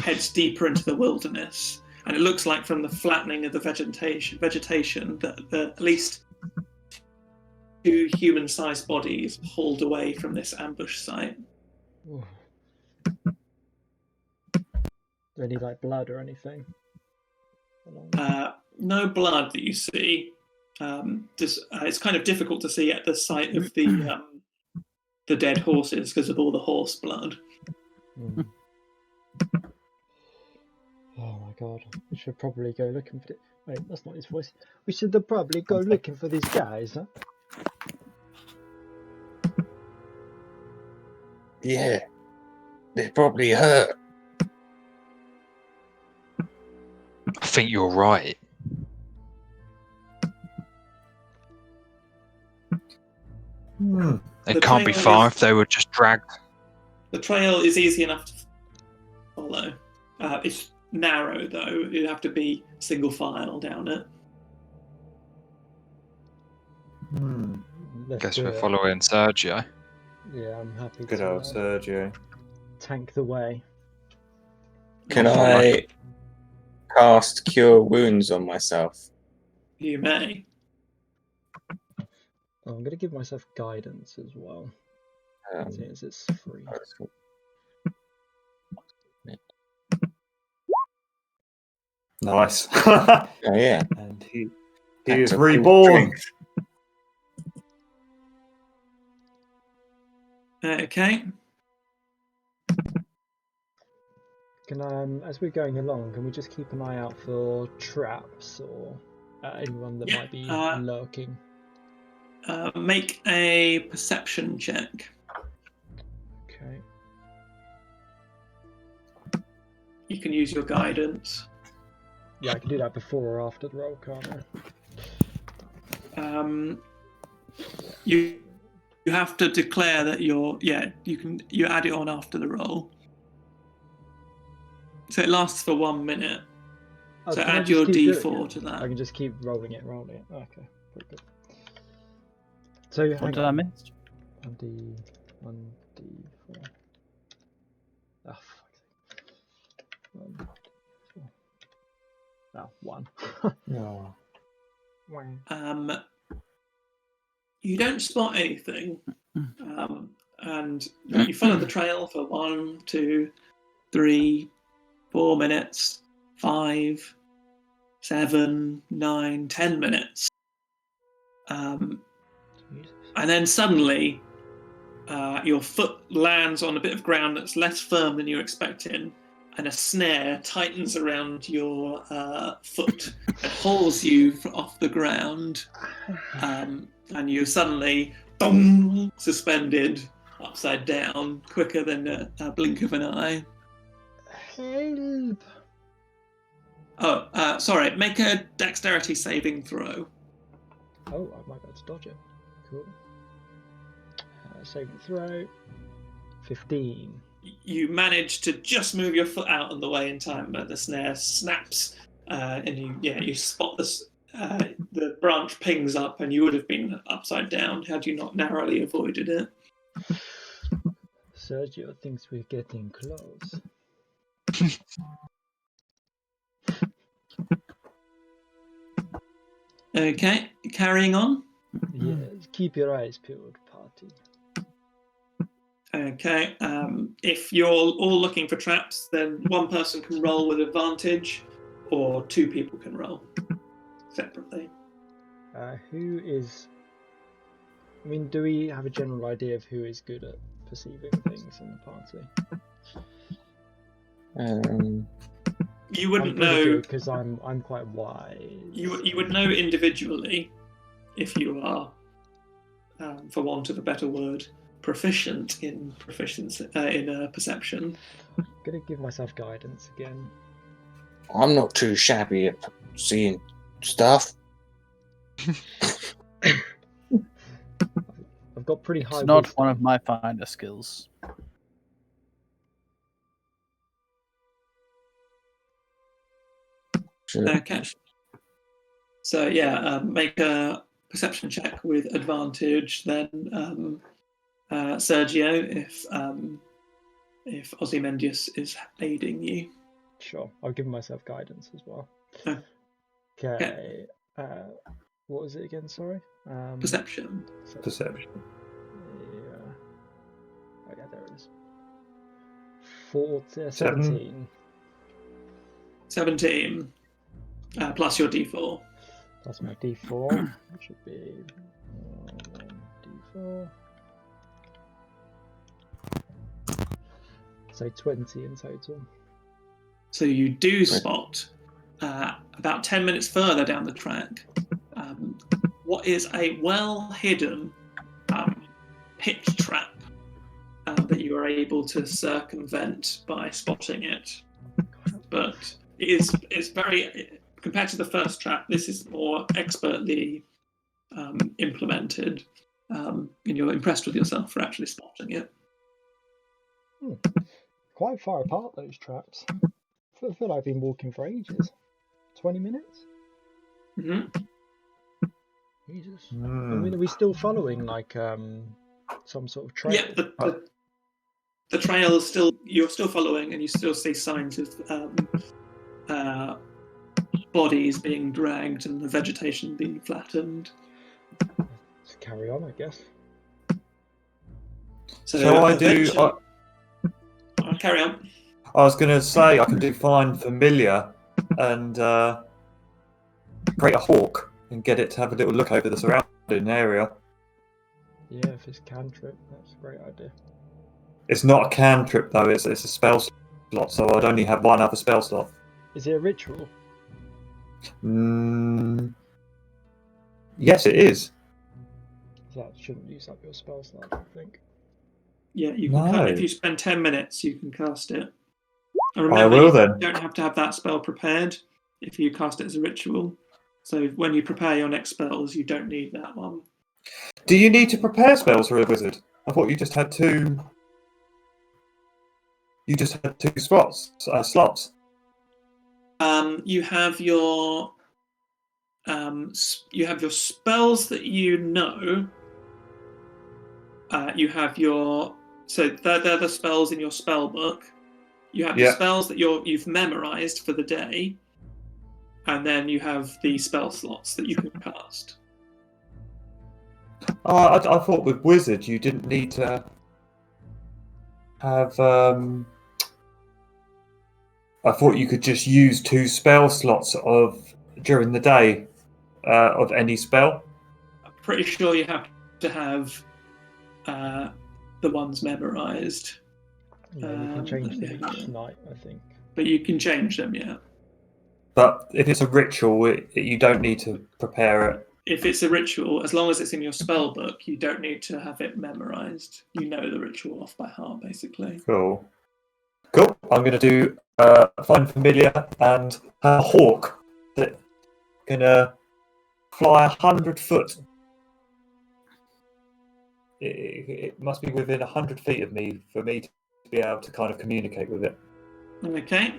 heads deeper into the wilderness. And it looks like from the flattening of the vegetation that at least 2 human-sized bodies hauled away from this ambush site. Ooh. Any like blood or anything? No blood that you see. It's kind of difficult to see at the sight of the dead horses because of all the horse blood. Mm. Oh my god, we should probably go looking for it. Wait, that's not his voice. We should probably go looking for these guys, huh? Yeah, they're probably hurt. I think you're right. It The can't be trail far is- if they were just dragged. The trail is easy enough to follow. It's narrow though. You'd have to be single file down it. Let's Guess do we're it. following Sergio. Yeah, I'm happy Good to old Sergio. tank the way. Can I cast Cure Wounds on myself? You may. Oh, I'm going to give myself guidance as well, since it's free. Oh, that's cool. Nice. Oh, yeah. And he That's is a cool reborn. strength. Okay. Can as we're going along, can we just keep an eye out for traps or anyone that Yeah, might be lurking? Make a perception check. Okay. You can use your guidance. Yeah, I can do that before or after the roll, can't I? You have to declare that you add it on after the roll. So it lasts for 1 minute. Oh, So can I add just your keep doing D4 it? to that. I can just keep rolling it. Okay, pretty good. So What hang did I on. miss? 1d4. Oh, fuck. 1. No. You don't spot anything, and you follow the trail for 1, 2, 3, 4 minutes, 5, 7, 9, 10 minutes. And then suddenly, your foot lands on a bit of ground that's less firm than you're expecting, and a snare tightens around your foot and hauls you off the ground. And you're suddenly suspended upside down quicker than a blink of an eye. Help! Oh, sorry. Make a dexterity saving throw. Oh, I might be able to dodge it. Cool. Saving throw. 15. You manage to just move your foot out of the way in time, but the snare snaps, and you spot the branch pings up, and you would have been upside down had you not narrowly avoided it. Sergio thinks we're getting close. Okay, carrying on. Yes, keep your eyes peeled, party. Okay, if you're all looking for traps, then one person can roll with advantage, or 2 people can roll separately. Who is... I mean, do we have a general idea of who is good at perceiving things in the party? You wouldn't know, because I'm quite wise. You would know individually if you are, for want of a better word, proficient in perception. I'm gonna give myself guidance again. I'm not too shabby at seeing stuff. I've got pretty high. It's not wisdom. one of my finder skills. Okay. So make a perception check with advantage. Then Sergio, if Osmendius is aiding you. Sure, I'll give myself guidance as well. Oh. Okay. What was it again? Sorry. Perception. Perception. Yeah. Oh yeah, there it is. 17. 17. Plus your D4. Plus my D4, which should be 1 D4. So 20 in total. So you do spot, about 10 minutes further down the track, what is a well-hidden pitch trap that you are able to circumvent by spotting it. But it's very... Compared to the first trap, this is more expertly implemented, and you're impressed with yourself for actually spotting it. Quite far apart, those traps. I feel like I've been walking for ages. 20 minutes? Mm-hmm. Jesus. I mean, are we still following, like, some sort of trail? Yeah, the trail is still... You're still following, and you still see signs of... bodies being dragged and the vegetation being flattened. Let's carry on, I guess. So I do. Carry on. I was going to say I can do find familiar and create a hawk and get it to have a little look over the surrounding area. Yeah, if it's cantrip, that's a great idea. It's not a cantrip though; it's a spell slot, so I'd only have one other spell slot. Is it a ritual? Yes, it is. So that shouldn't use up your spell slot, I think. Yeah, you can. No. If you spend 10 minutes, you can cast it. And I remember, will you then. don't have to have that spell prepared if you cast it as a ritual. So when you prepare your next spells, you don't need that one. Do you need to prepare spells for a wizard? I thought you just had two. You just had two slots. You have your spells that you know. You have your they're the spells in your spell book. You have the spells that you've memorized for the day, and then you have the spell slots that you can cast. Oh, I thought with wizard you didn't need to have I thought you could just use 2 spell slots during the day of any spell. I'm pretty sure you have to have the ones memorized. Yeah, you can change them yeah. each night, I think. But you can change them, yeah. But if it's a ritual, you don't need to prepare it. If it's a ritual, as long as it's in your spell book, you don't need to have it memorized. You know the ritual off by heart, basically. Cool. I'm going to do Find Familiar and a hawk that can fly 100 foot. It must be within 100 feet of me for me to be able to kind of communicate with it. Okay.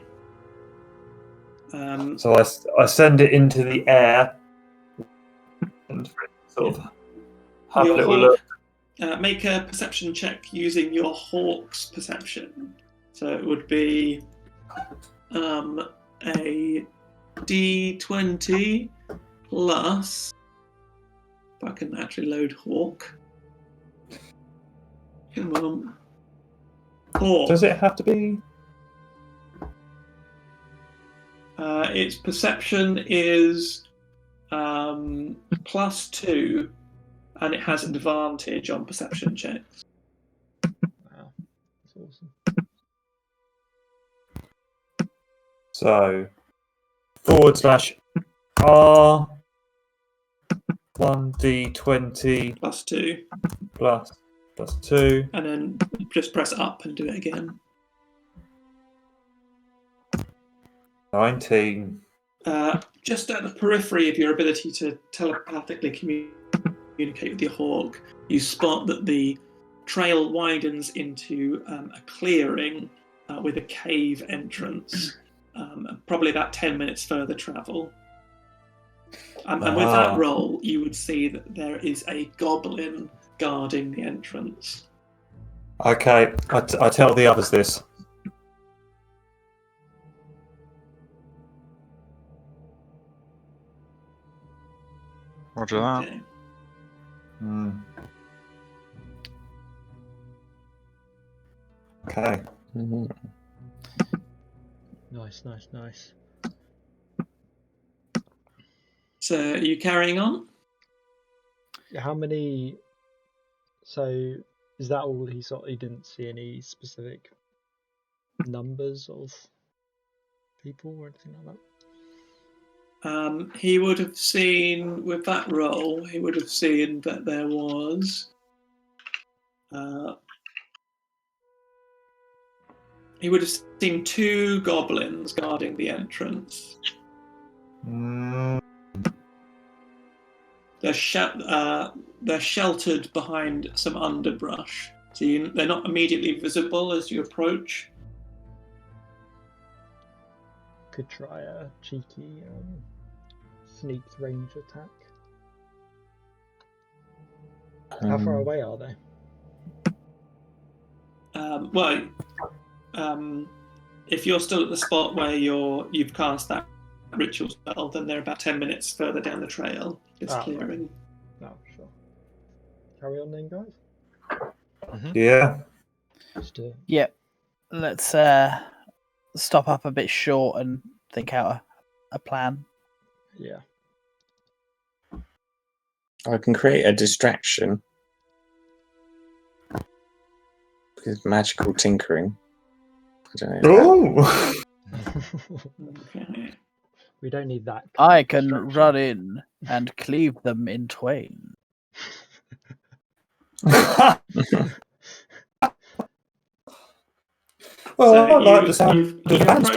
So I send it into the air and sort of have a Your little hawk, look. make a perception check using your hawk's perception. So it would be a D20 plus. If I can actually load hawk. Come on. Hawk. Does it have to be? Its perception is +2, and it has advantage on perception checks. Wow, that's awesome. So /R 1d20 +2. plus 2. And then just press up and do it again. 19. Just at the periphery of your ability to telepathically communicate with your hawk, you spot that the trail widens into a clearing with a cave entrance, probably about 10 minutes further travel. And with that roll, you would see that there is a goblin guarding the entrance. Okay, I tell the others this. Roger that. Okay. Okay. Nice. So are you carrying on? How many? So is that all he saw? He didn't see any specific numbers of people or anything like that. He would have seen, with that roll, he would have seen that there was. He would have seen 2 goblins guarding the entrance. They're sheltered behind some underbrush, so they're not immediately visible as you approach. Could try a cheeky sneaked range attack. How far away are they? If you're still at the spot where you've cast that ritual spell, then they're about 10 minutes further down the trail. It's clearing. No, sure. Carry on then, guys. Yeah. Let's do it. Yep. Let's stop up a bit short and think out a plan. Yeah. I can create a distraction with magical tinkering. I don't know. Oh! Okay. We don't need that. I can run in and cleave them in twain. Well, So I like the sound of the band's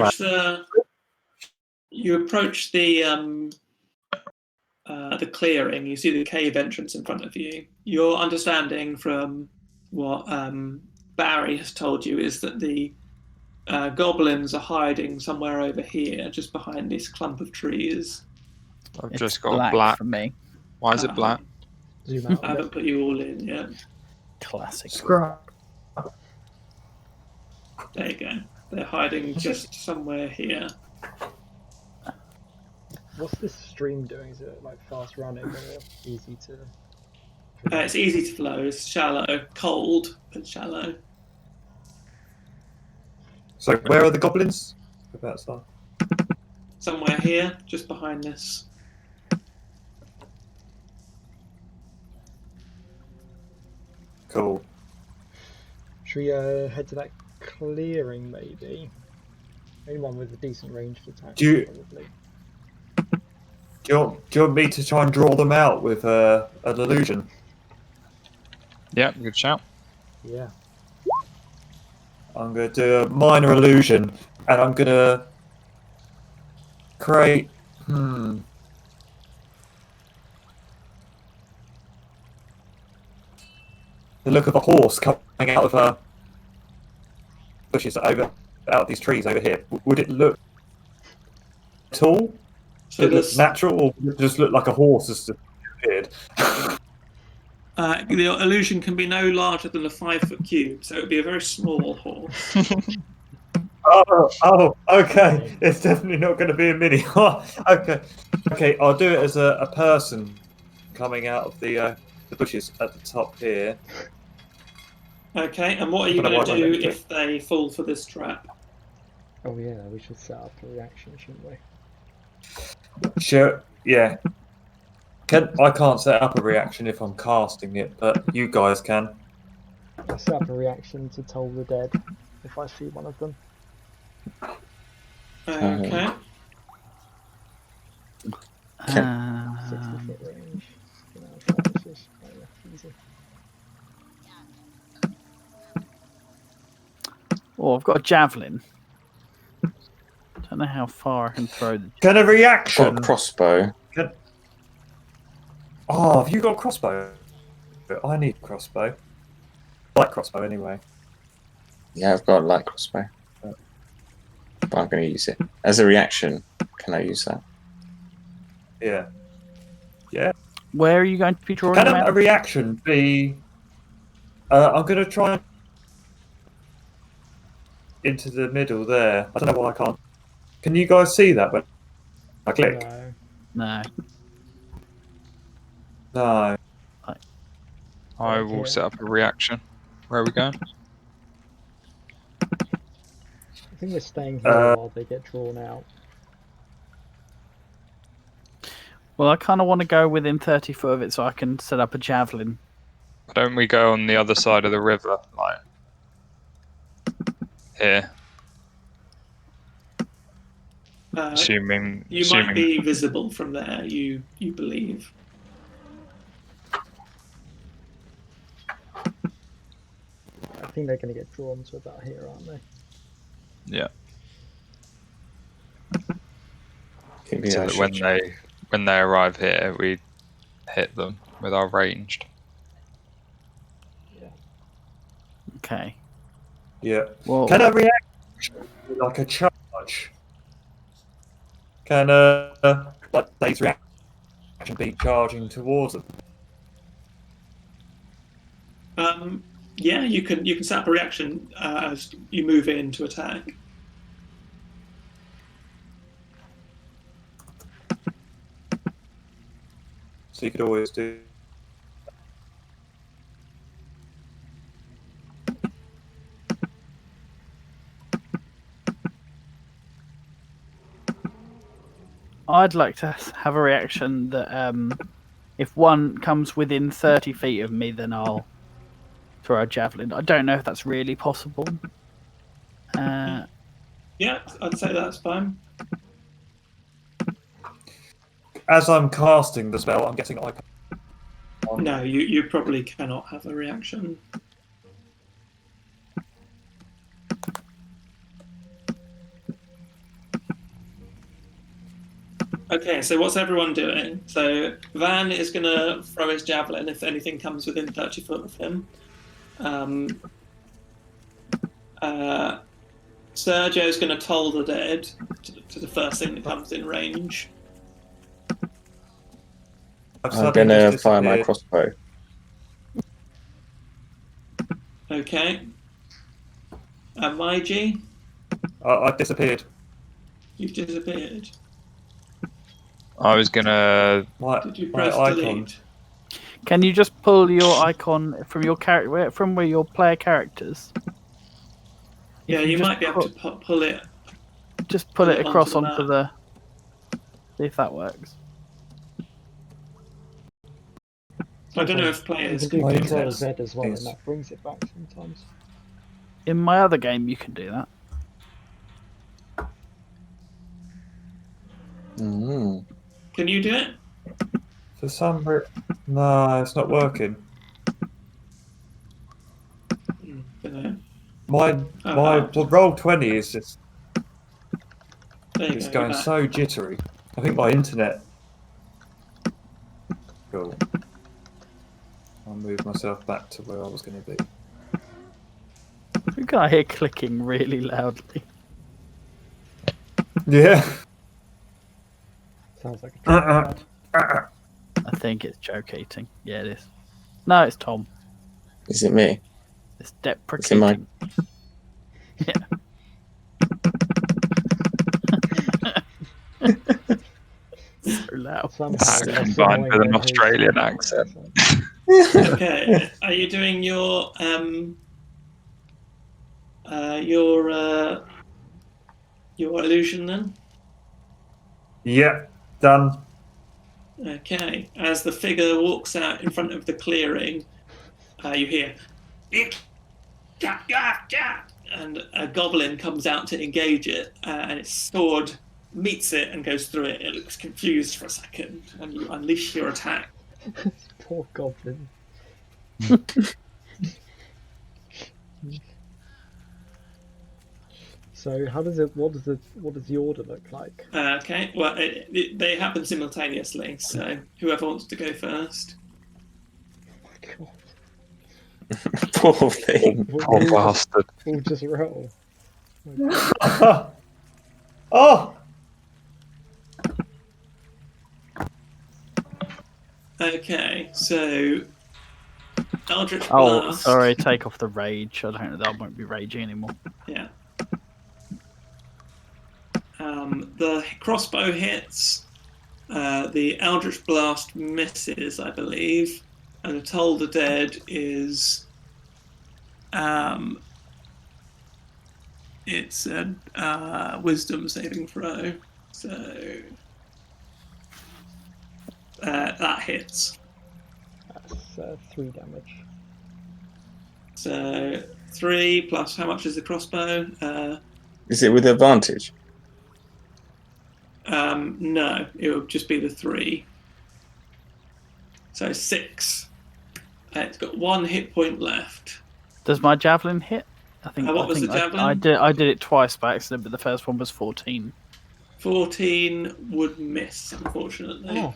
you approach the clearing. You see the cave entrance in front of you. Your understanding from what Barry has told you is that the goblins are hiding somewhere over here, just behind this clump of trees. I've It's just got black for me. Why is it black? Zoom out. I haven't put you all in yet. Classic. Scrap. There you go. They're hiding just somewhere here. What's this stream doing? Is it like fast running or easy to? It's easy to flow. It's shallow, cold, but shallow. So where are the goblins? Whereabouts are? Somewhere here, just behind this. Cool. Should we head to that clearing, maybe? Anyone with a decent ranged attack, Do you- probably. Do you want me to try and draw them out with an illusion? Yeah, good shout. Yeah. I'm going to do a minor illusion, and I'm going to create. The look of a horse coming out of bushes out of these trees over here. Would it look tall? So Would it look there's natural, or would it just look like a horse has just appeared? the illusion can be no larger than a 5-foot cube, so it would be a very small horse. Oh, okay. It's definitely not going to be a mini. Okay. I'll do it as a person coming out of the bushes at the top here. Okay, and what are you going to do if they fall for this trap? Oh yeah, we should set up a reaction, shouldn't we? Sure. Yeah. I can't set up a reaction if I'm casting it, but you guys can. I'll set up a reaction to Toll the Dead if I see one of them. Okay. 60-foot range. You know, that is easy. Oh, I've got a javelin. Don't know how far I can throw the. Can a Got reaction? a crossbow. Oh, have you got a crossbow? I need a crossbow. Light crossbow, anyway. Yeah, I've got a light crossbow. But I'm going to use it. As a reaction, can I use that? Yeah. Where are you going to be drawing Can them a out? reaction be... I'm going to try into the middle there. I don't know why I can't. Can you guys see that when I click? No. No. No. I will set up a reaction. Where are we going? I think we're staying here while they get drawn out. Well, I kind of want to go within 30 foot of it so I can set up a javelin. Why don't we go on the other side of the river, like here? Assuming You might be visible from there, you believe. I think they're going to get drawn to about here, aren't they? Yeah. Maybe So I that should when they arrive here, we hit them with our ranged. Yeah. Okay. Yeah. Well, Can a reaction be like a charge? Can like Dave's reaction be charging towards them? Yeah, you can set up a reaction as you move in to attack. So you could always do. I'd like to have a reaction that if one comes within 30 feet of me, then I'll throw a javelin. I don't know if that's really possible. Yeah, I'd say that's fine. As I'm casting the spell, I'm guessing I. No, you probably cannot have a reaction. Okay, so what's everyone doing? So Van is going to throw his javelin if anything comes within 30 foot of him. Sergio's going to toll the dead to the first thing that comes in range. I'm going to fire my crossbow. Okay. And Maiji, I've disappeared. you've disappeared. I was gonna. Did you My press icon. delete? Can you just pull your icon from your character, from where your player characters? Yeah, If you just might be able to pull it. just put Pull it it across onto onto the the. See if that works. I don't know if You players can do Why is Control that? Z as well, and Yes. that brings it back sometimes. In my other game, you can do that. Mm. Can you do it? For some reason, no, it's not working. Dunno. My roll 20 is just There you it's go. going You're back. so jittery. I think my internet. Cool. I'll move myself back to where I was going to be. You can hear clicking really loudly. Yeah. Sounds like a trackpad. I think it's joke eating. Yeah, it is. No, it's Tom. Is it me? It's It's in my. deprecating. So loud. Somehow That less combined annoying with an than his Australian normal accent. Okay. Are you doing your illusion then? Yeah. Done. Okay. As the figure walks out in front of the clearing, you hear, and a goblin comes out to engage it, and its sword meets it and goes through it. It looks confused for a second, and you unleash your attack. Poor goblin. So how does it? What does the order look like? Okay. Well, they happen simultaneously, so whoever wants to go first. Oh my god. Poor thing. Poor bastard. We'll just roll. Oh my god. Oh. Okay, so Eldritch Oh, Blast. sorry. Take off the rage. I don't know. I won't be raging anymore. Yeah. The crossbow hits. The Eldritch Blast misses, I believe, and the Toll the Dead is. It's a Wisdom saving throw, so that hits. That's 3 damage. So 3 plus how much is the crossbow? Is it with advantage? No, it would just be the 3. So 6. It's got 1 hit point left. Does my javelin hit? I think. What was the javelin? I did it twice by accident, but the first one was 14. 14 would miss, unfortunately. Oh,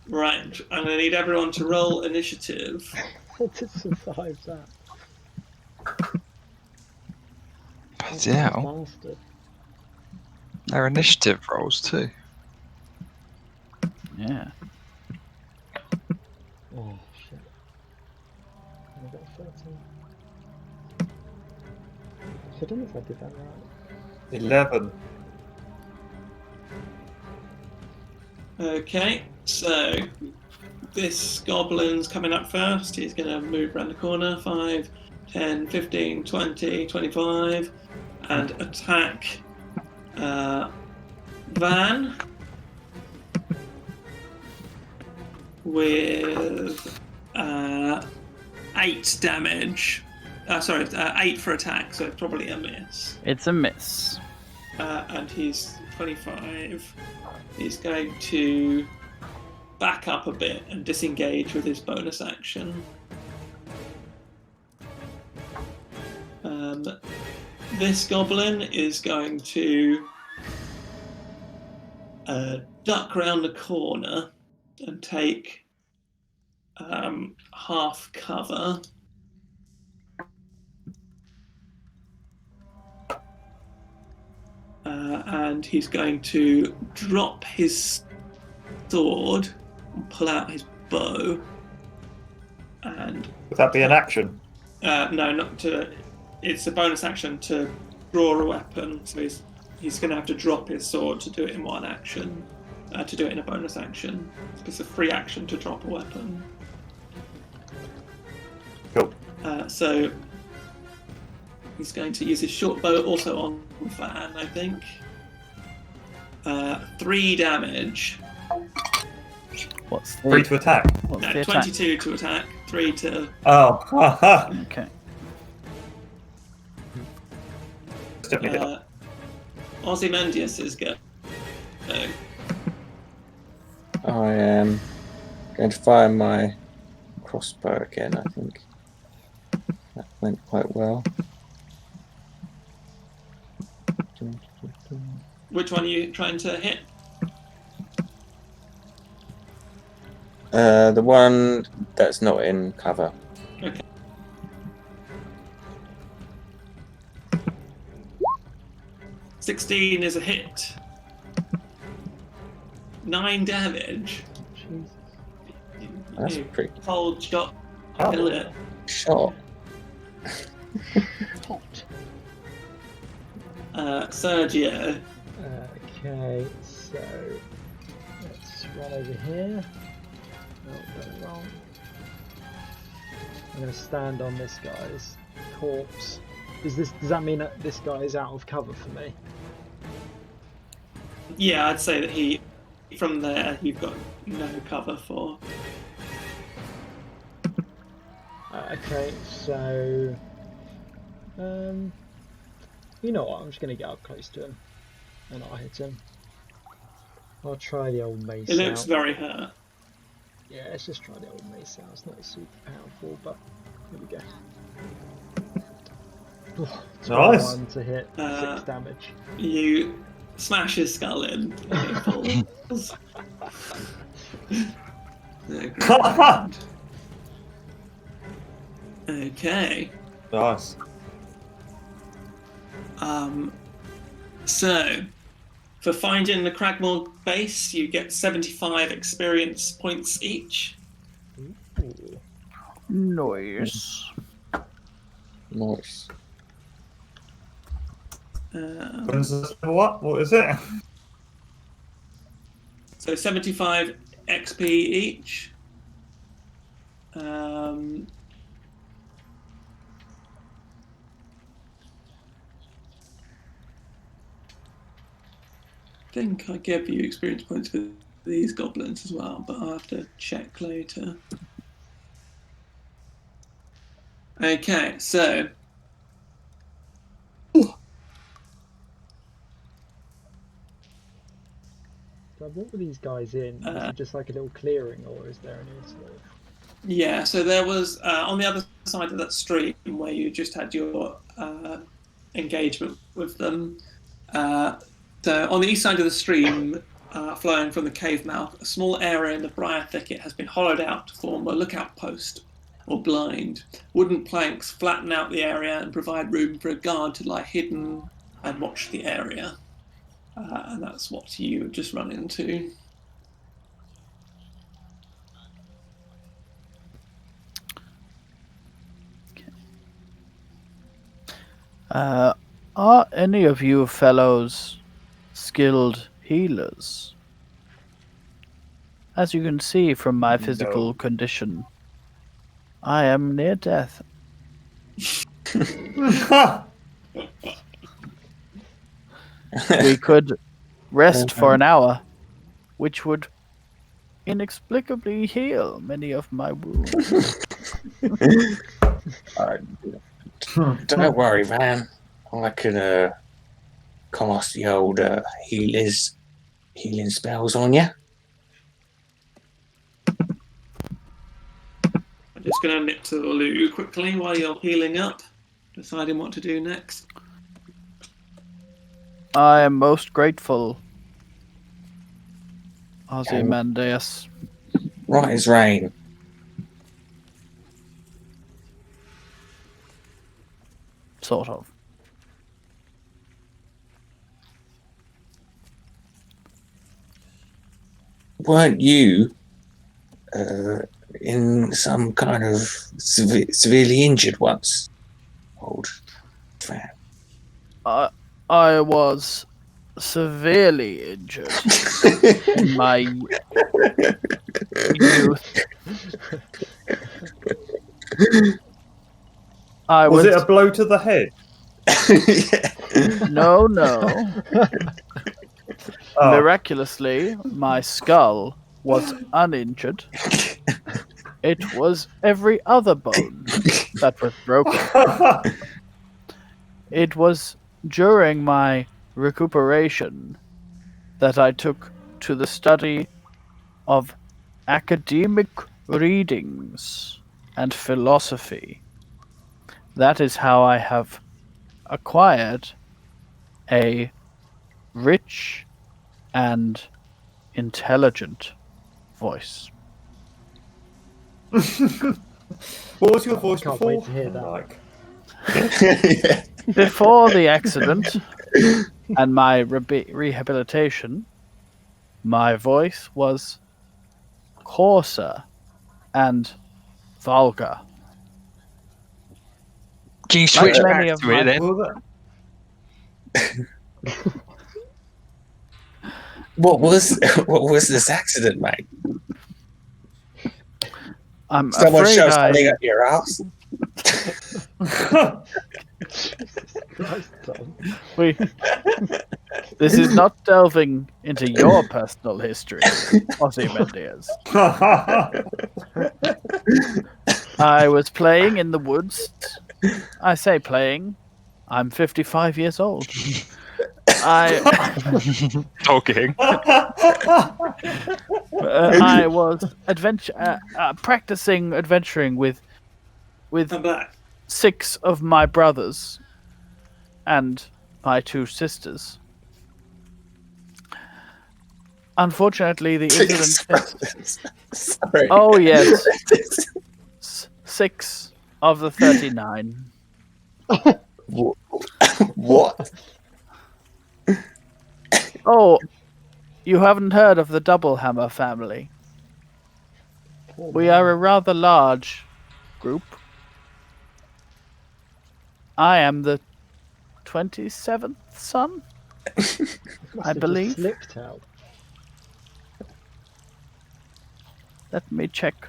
Right, I'm going to need everyone to roll initiative. how did survive that? Bloody hell. Bastard. They're initiative rolls too. Yeah. Oh shit. I got 13. So I don't know if I did that right. 11. Okay, so this goblin's coming up first. He's going to move around the corner. 5, 10, 15, 20, 25, and attack Van with 8 damage. 8 for attack, so it's probably a miss. It's a miss. And he's 25. He's going to back up a bit and disengage with his bonus action. This goblin is going to duck around the corner and take half cover. And he's going to drop his sword and pull out his bow. And Would that be an action? no, not to. It's a bonus action to draw a weapon. So he's going to have to drop his sword to do it in one action. To do it in a bonus action. It's a free action to drop a weapon. Cool. So He's going to use his short bow also on Van, I think. 3 damage. What's 3 the, to attack. what's No, the attack? 22 to attack, 3 to... Oh, haha. Okay. It's definitely hit. Osmendius is go. I am going to fire my crossbow again, I think. That went quite well. Which one are you trying to hit? The one that's not in cover. Okay. 16 is a hit. 9 damage. Jesus. That's You pretty cold shot. Oh. Kill it. shot. Hot. Sergio. Okay, so let's run over here. No, got it wrong. I'm going to stand on this guy's corpse. Does that mean that this guy is out of cover for me? Yeah, I'd say that from there, you've got no cover for. Okay, so you know what? I'm just going to get up close to him, and I'll hit him. I'll try the old mace. It looks out. very hurt. Yeah, let's just try the old mace out. It's not super powerful, but here we go. Oh, Nice. 21 to hit, 6 damage. You smash his skull in, and it falls. Okay. Nice. So, for finding the Cragmore base, you get 75 experience points each. Ooh. Noise. Nice. What? What is it? So 75 XP each. I think I gave you experience points for these goblins as well, but I'll have to check later. Okay, so So what were these guys in? Is it just like a little clearing, or is there any sort of... yeah, so there was on the other side of that stream where you just had your engagement with them. So on the east side of the stream, flowing from the cave mouth, a small area in the briar thicket has been hollowed out to form a lookout post or blind. Wooden planks flatten out the area and provide room for a guard to lie hidden and watch the area. And that's what you just run into. Are any of you fellows skilled healers? As you can see from my physical No. condition, I am near death. We could rest for an hour, which would inexplicably heal many of my wounds. Don't worry, Van. I can cast the old healing spells on you. I'm just going to nip to the loo quickly while you're healing up, deciding what to do next. I am most grateful, Ozymandias. Right as rain. Sort of. Weren't you in some kind of severely injured once, old Van? I was severely injured in my youth. Was it a blow to the head? No, no. Oh. Miraculously, my skull was uninjured. It was every other bone that was broken. It was during my recuperation that I took to the study of academic readings and philosophy. That is how I have acquired a rich and intelligent voice. What was your voice Can't before? wait to hear that. Like, Yeah. Before the accident and my rehabilitation, my voice was coarser and vulgar. Can you Like switch many back of to my- it then? well, What was this accident, mate? I'm Someone afraid shoved something I. up your ass? Christ, Tom. This is not delving into your personal history, Osmendius. I was playing in the woods. I say playing. I'm 55 years old. Talking. I was practicing adventuring with I'm back. 6 of my brothers and my 2 sisters. Unfortunately, the incident. Sorry. Oh yes, 6 of the 39. What? Oh, you haven't heard of the Double Hammer family? Poor We man. are a rather large group. I am the 27th son. Must I have just believe. slipped out. Let me check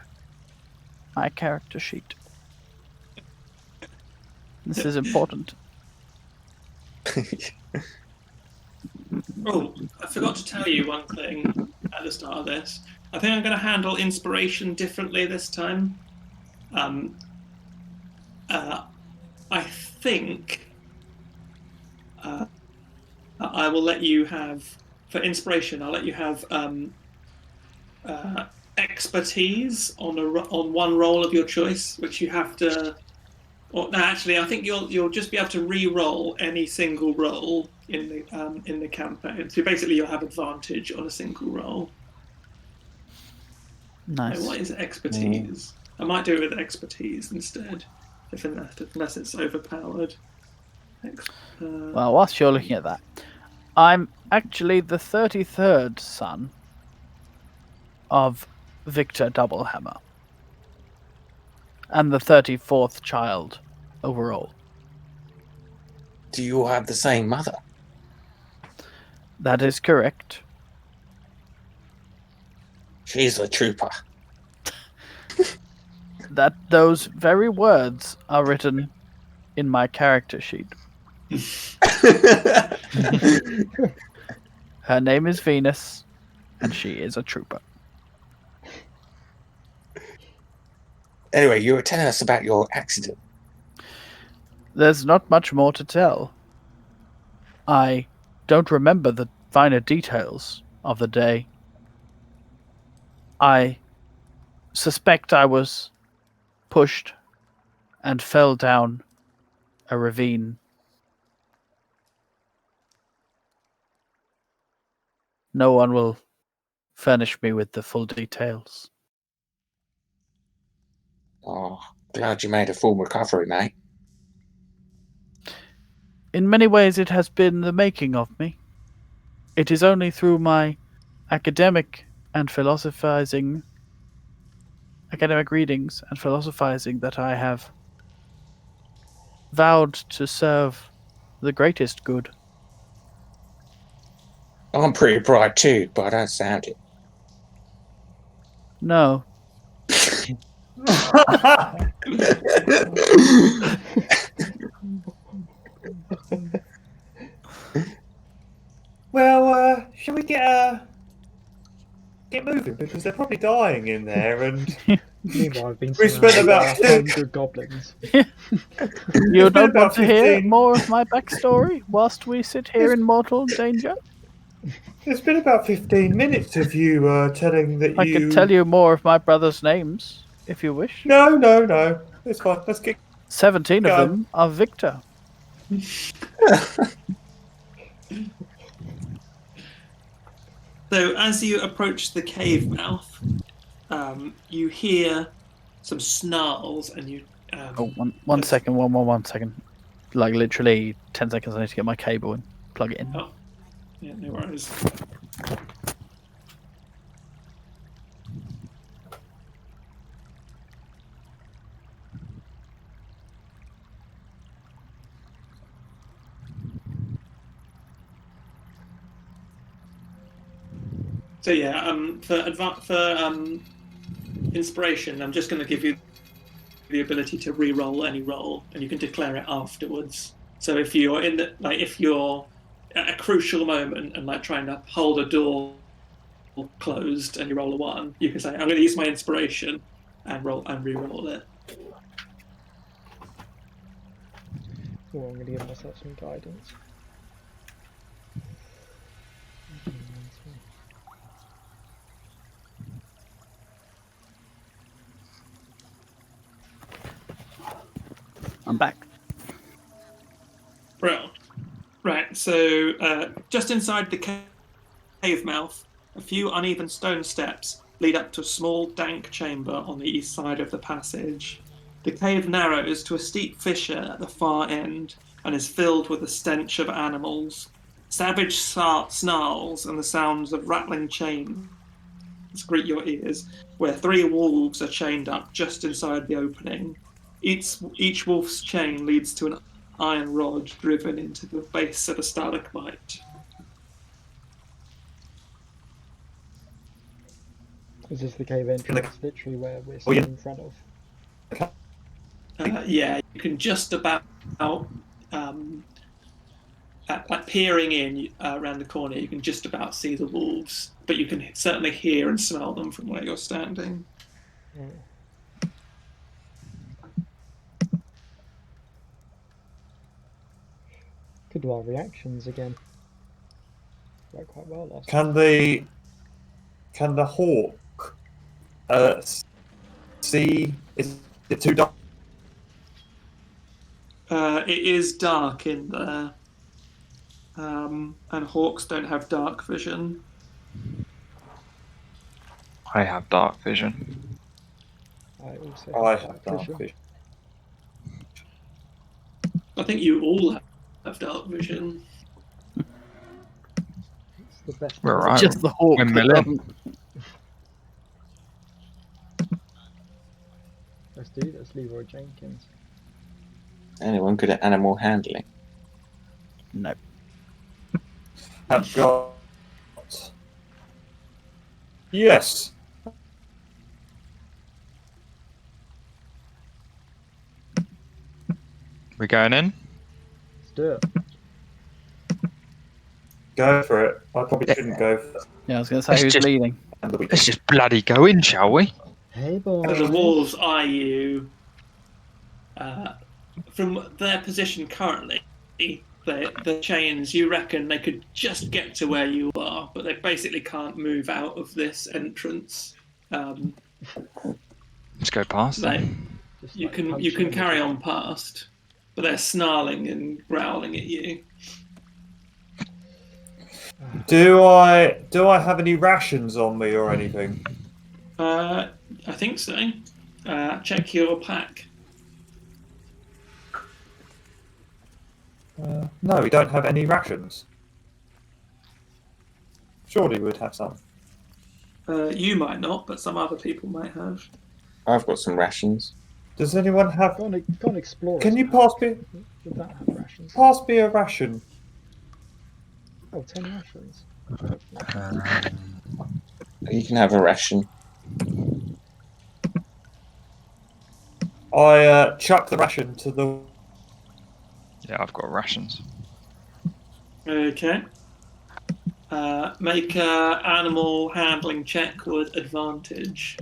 my character sheet. This is important. Oh, I forgot to tell you one thing at the start of this. I think I'm going to handle inspiration differently this time. I think I will let you have, for inspiration, I'll let you have expertise on one roll of your choice, which you have to. Or no, actually, I think you'll just be able to re-roll any single roll in the campaign. So basically, you'll have advantage on a single roll. Nice. What is expertise? I might do it with expertise instead, unless it's overpowered. Well, whilst you're looking at that, I'm actually the 33rd son of Victor Doublehammer. And the 34th child overall. Do you all have the same mother? That is correct. She's a trooper. Those very words are written in my character sheet. Her name is Venus, and she is a trooper. Anyway, you were telling us about your accident. There's not much more to tell. I don't remember the finer details of the day. I suspect I was pushed and fell down a ravine. No one will furnish me with the full details. Oh, glad you made a full recovery, mate. In many ways, it has been the making of me. It is only through my academic readings and philosophizing that I have vowed to serve the greatest good. I'm pretty bright too, but I don't sound it. No, keep moving because they're probably dying in there. And Meanwhile, I've been We spent surrounded by about 100 goblins. You been don't about want to hear 15 more of my backstory whilst we sit here in mortal danger? it's been about 15 minutes of you telling that I could tell you more of my brother's names, if you wish. No. It's fine. Let's get 17 of Go. them are Victor. So as you approach the cave mouth, you hear some snarls, and you. Oh, one second. One second. Like literally 10 seconds. I need to get my cable and plug it in. Oh, yeah, no worries. So yeah, for inspiration, I'm just going to give you the ability to re-roll any roll, and you can declare it afterwards. So if you're if you're at a crucial moment and like trying to hold a door closed and you roll a 1, you can say, "I'm going to use my inspiration and re-roll it." Well, I'm going to give myself some guidance. I'm back. Right. So just inside the cave mouth, a few uneven stone steps lead up to a small, dank chamber on the east side of the passage. The cave narrows to a steep fissure at the far end and is filled with the stench of animals. Savage snarls and the sounds of rattling chains greet your ears, where 3 wolves are chained up just inside the opening. Each wolf's chain leads to an iron rod driven into the base of a stalagmite. Is this the cave entrance, literally where we're sitting in front of? Yeah, you can just about, like peering in around the corner, you can just about see the wolves, but you can certainly hear and smell them from where you're standing. Mm. Could do our reactions again. Worked quite well last time. Can the hawk see? Is it too dark? It is dark in there, and hawks don't have dark vision. I have dark vision. I also I have dark vision. I think you all have dark vision. It's the best. We're right. Just the hawk. We're that milling. doesn't- Let's do this, Leroy Jenkins. Anyone good at animal handling? No. Have got. Yes. We going in? Let's do it. Go for it. I probably shouldn't go for Yeah, I was going to say Let's who's just- leading. it. Let's just bloody go in, shall we? Hey, boys. So the wolves eye you. From their position currently, the chains, you reckon they could just get to where you are, but they basically can't move out of this entrance. Let's go past Like, them. Just you like can punching in the carry jaw. on past, but they're snarling and growling at you. Do I have any rations on me or anything? I think so. Check your pack. No, we don't have any rations. Surely we'd have some. You might not, but some other people might have. I've got some rations. Does anyone have? Go on explore. Can us, you Pat. pass me Would that have rations? a ration? Oh, 10 rations. You can have a ration. I chuck the ration to the. Yeah, I've got rations. Okay. Make a animal handling check with advantage.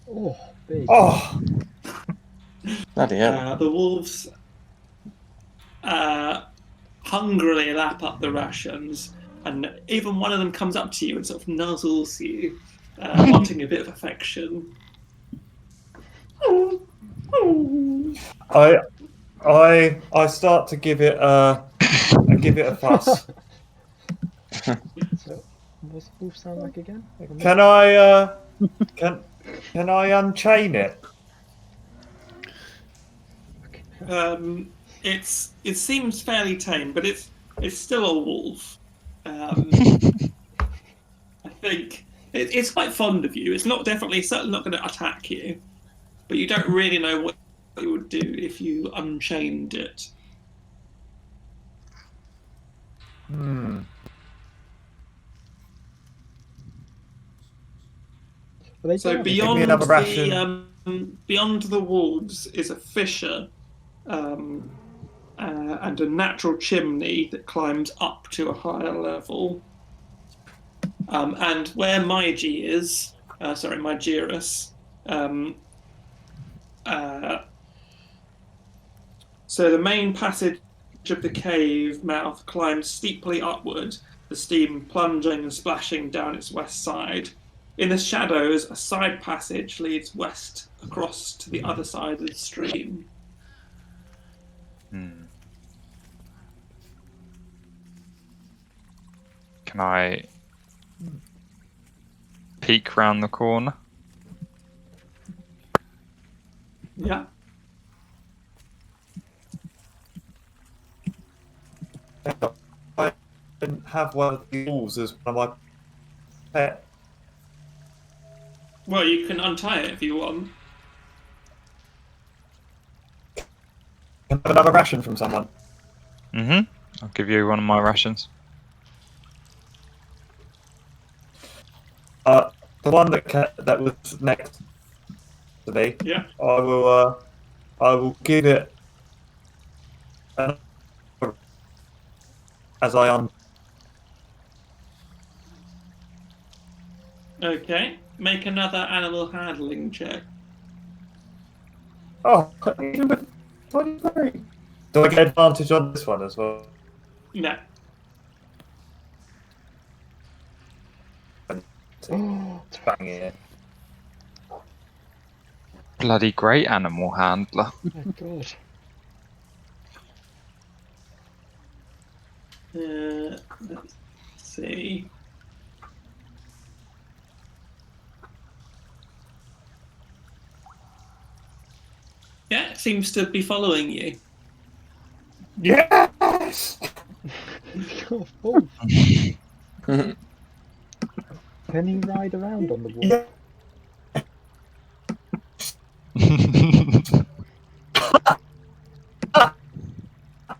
Oh, big. Oh, Bloody hell. The wolves hungrily lap up the rations, and even one of them comes up to you and sort of nuzzles you, wanting a bit of affection. I start to give it a fuss. So, what's the wolf sound like again? Can I can I unchain it? It seems fairly tame, but it's still a wolf. I think it's quite fond of you. It's certainly not going to attack you, but you don't really know what it would do if you unchained it. Hmm. So Give me another ration. beyond the wolves is a fissure, and a natural chimney that climbs up to a higher level. And where Mygi is, Mygerus, so the main passage of the cave mouth climbs steeply upward, the steam plunging and splashing down its west side. In the shadows, a side passage leads west across to the other side of the stream. Hmm. Can I peek round the corner? Yeah. I didn't have one of the wolves as one of my pet. Well, you can untie it if you want. Can I have another ration from someone? I'll give you one of my rations. The one that was next to me. Yeah. I will give it another as I am. Okay. Make another animal handling check. Oh, even with 23. Do I get advantage on this one as well? No. Bang it. Bloody great animal handler. Oh god. Let's see. Yeah, it seems to be following you. Yes! Oh, wolf. Can he ride around on the wolf? Yeah.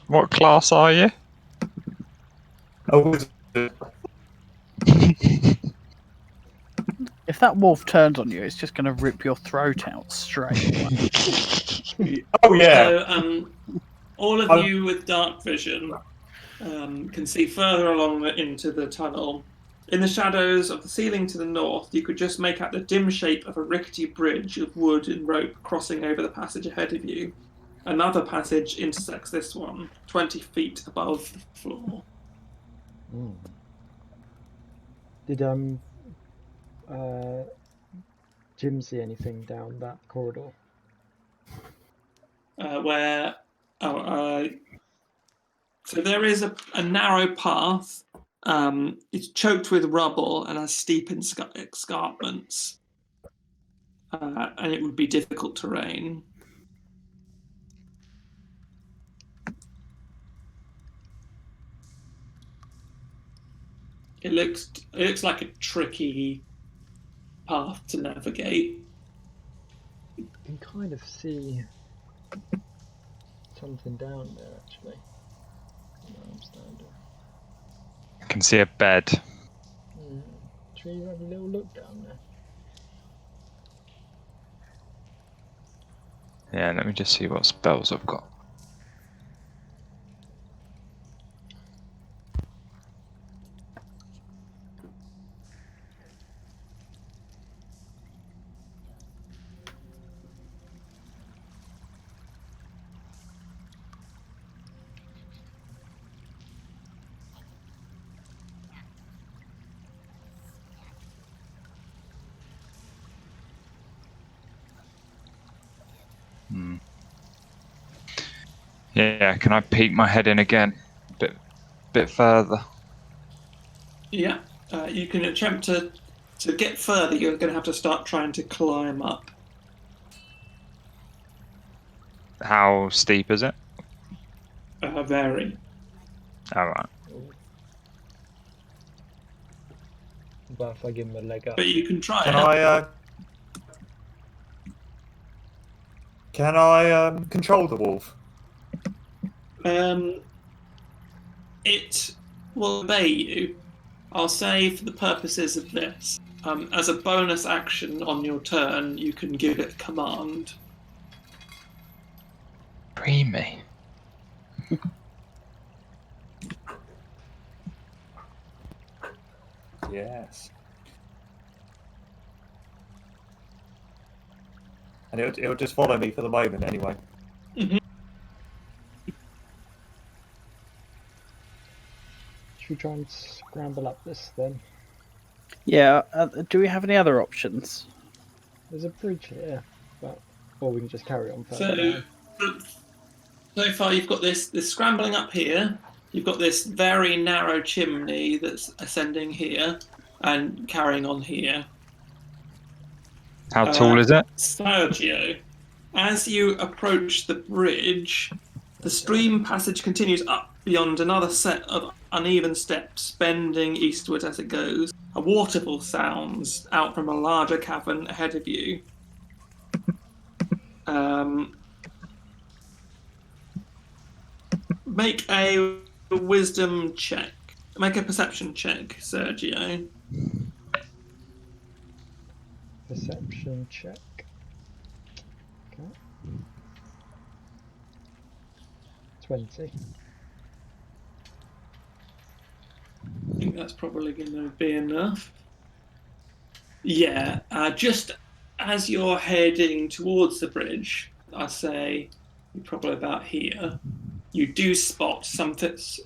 What class are you? A wizard. If that wolf turns on you, it's just going to rip your throat out straight away. Oh yeah. So, all of you with dark vision can see further along into the tunnel. In the shadows of the ceiling to the north, you could just make out the dim shape of a rickety bridge of wood and rope crossing over the passage ahead of you. Another passage intersects this one, 20 feet above the floor. Mm. Did Jim see anything down that corridor? So there is a narrow path. It's choked with rubble and has steep escarpments, and it would be difficult terrain. It looks like a tricky path to navigate. You can kind of see something down there, actually. Where I'm standing. I can see a bed. Should you have a little look down there? Yeah, let me just see what spells I've got. Yeah, can I peek my head in again? Bit further. Yeah, you can attempt to get further. You're going to have to start trying to climb up. How steep is it? Very. Alright. But if I give him a leg up. But you can try Can it. Can I control the wolf? It will obey you. I'll say for the purposes of this, as a bonus action on your turn, you can give it command. Creamy. Yes. And it'll just follow me for the moment anyway. Mhm. Should we try and scramble up this then? Yeah. Do we have any other options? There's a bridge here, or we can just carry on further So, down. so far you've got this scrambling up here. You've got this very narrow chimney that's ascending here and carrying on here. How tall is it? Sergio, as you approach the bridge, the stream passage continues up beyond another set of uneven steps, bending eastward as it goes. A waterfall sounds out from a larger cavern ahead of you. Make a wisdom check. Make a perception check, Sergio. Perception check. Okay. 20. I think that's probably going to be enough. Yeah, just as you're heading towards the bridge, I say you're probably about here. You do spot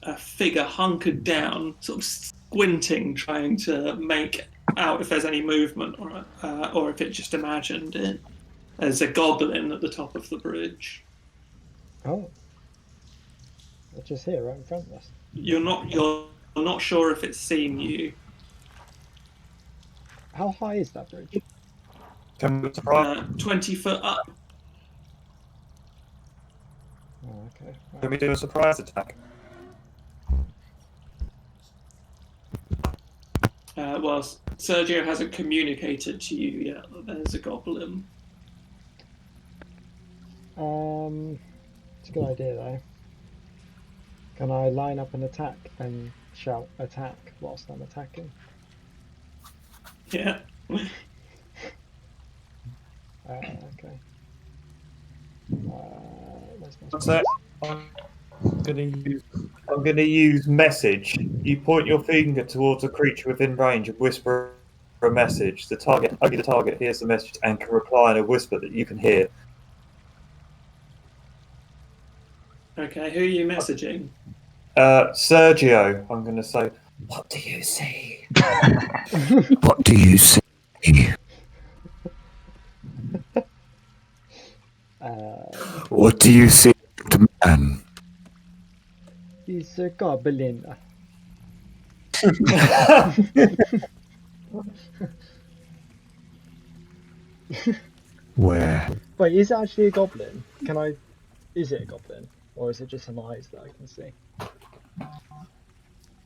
a figure hunkered down, sort of squinting, trying to make out if there's any movement, or if it just imagined it. There's a goblin at the top of the bridge. Oh. It's just here, right in front of us. You're not sure if it's seen you. How high is that bridge? Can we try? 20 foot up. Oh, okay. Right. Can we do a surprise attack? Well, Sergio hasn't communicated to you yet that there's a goblin. It's a good idea though. Can I line up an attack and shout attack whilst I'm attacking? Yeah. Okay. Where's my So I'm gonna use message. You point your finger towards a creature within range and whisper a message. The target hears the message and can reply in a whisper that you can hear. Okay, who are you messaging? Sergio, I'm gonna say, what do you see? What do you see? What do you see, man? He's a goblin. Where? Wait, is it actually a goblin? Is it a goblin? Or is it just some eyes that I can see?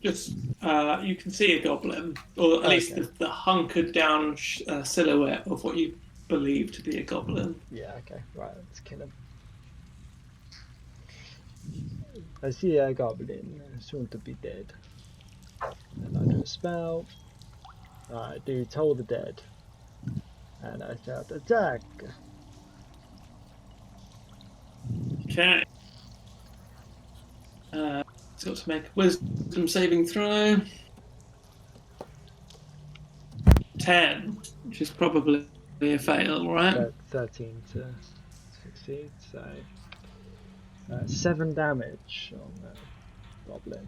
Just, you can see a goblin, or at least the hunkered down silhouette of what you believe to be a goblin. Yeah, okay, right, let's kill him. I see a goblin, soon to be dead. And I do a spell. I do Toll the Dead. And I shout attack. Okay. It's got to make a wisdom saving throw. 10, which is probably a fail, right? 13 to succeed, so 7 damage on the goblin.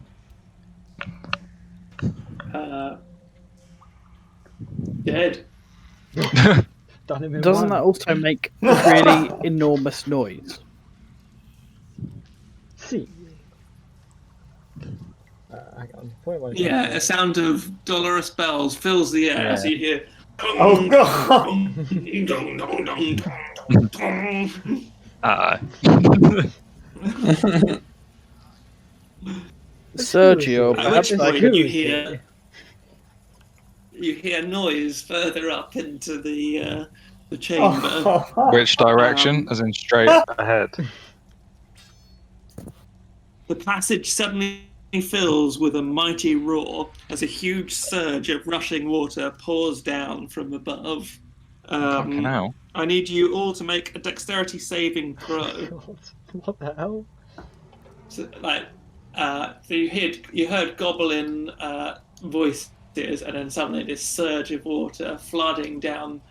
Dead. done him in Doesn't one. that also make a really enormous noise? See. Hang on. Point one. Yeah, a sound of dolorous bells fills the air as you hear. Oh god! Dong, dong, dong, dong, dong. Sergio, At perhaps which I point could. you hear noise further up into the chamber. Which direction? As in straight ahead. The passage suddenly fills with a mighty roar as a huge surge of rushing water pours down from above. Fucking hell. I need you all to make a dexterity saving throw. God, what the hell? So, so you heard goblin voices, and then suddenly this surge of water flooding down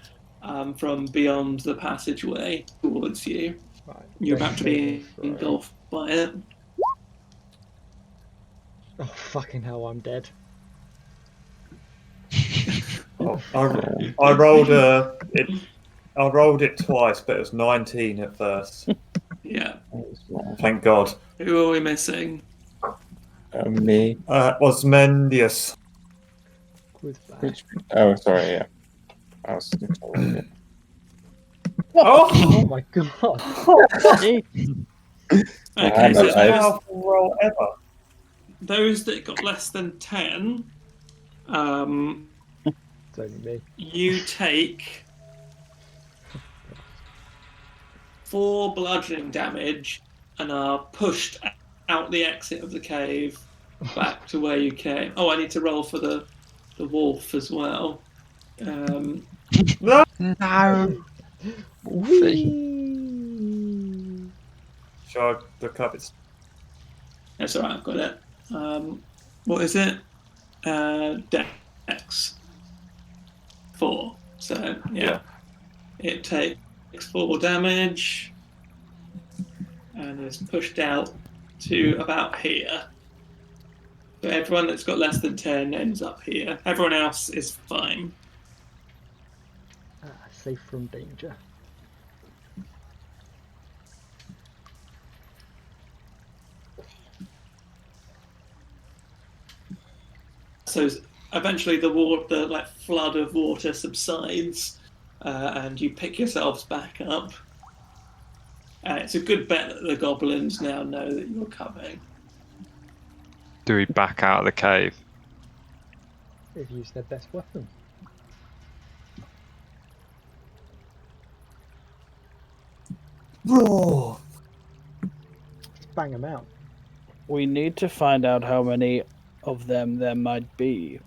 from beyond the passageway towards you. Right, You're about to be dex saving throw. engulfed by it. Oh fucking hell! I'm dead. I rolled I rolled it twice, but it was 19 at first. Yeah. Thank God. Who are we missing? Me. Osmendius. Goodbye. Oh, sorry. Yeah. I was. Oh my god! Okay, I'm so alive. Powerful roll ever. those that got less than 10, It's only me. you take 4 bludgeoning damage and are pushed out the exit of the cave back to where you came. Oh, I need to roll for the wolf as well. No. Shall I look up its... That's alright, I've got it. What is it? Dex 4. So, yeah. It takes 4 damage and is pushed out to about here. So everyone that's got less than 10 ends up here. Everyone else is fine. Safe from danger. So eventually the flood of water subsides, and you pick yourselves back up. It's a good bet that the goblins now know that you're coming. Do we back out of the cave? They've used their best weapon. Roar! Just bang them out. We need to find out how many of them there might be.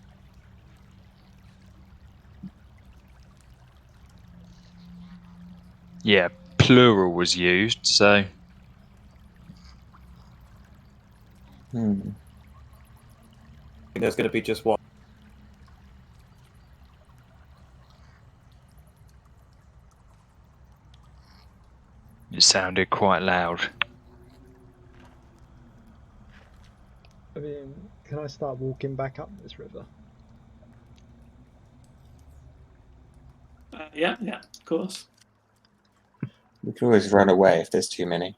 Yeah, plural was used, so. There's going to be just one. It sounded quite loud. I mean, can I start walking back up this river? Yeah, of course. We can always run away if there's too many.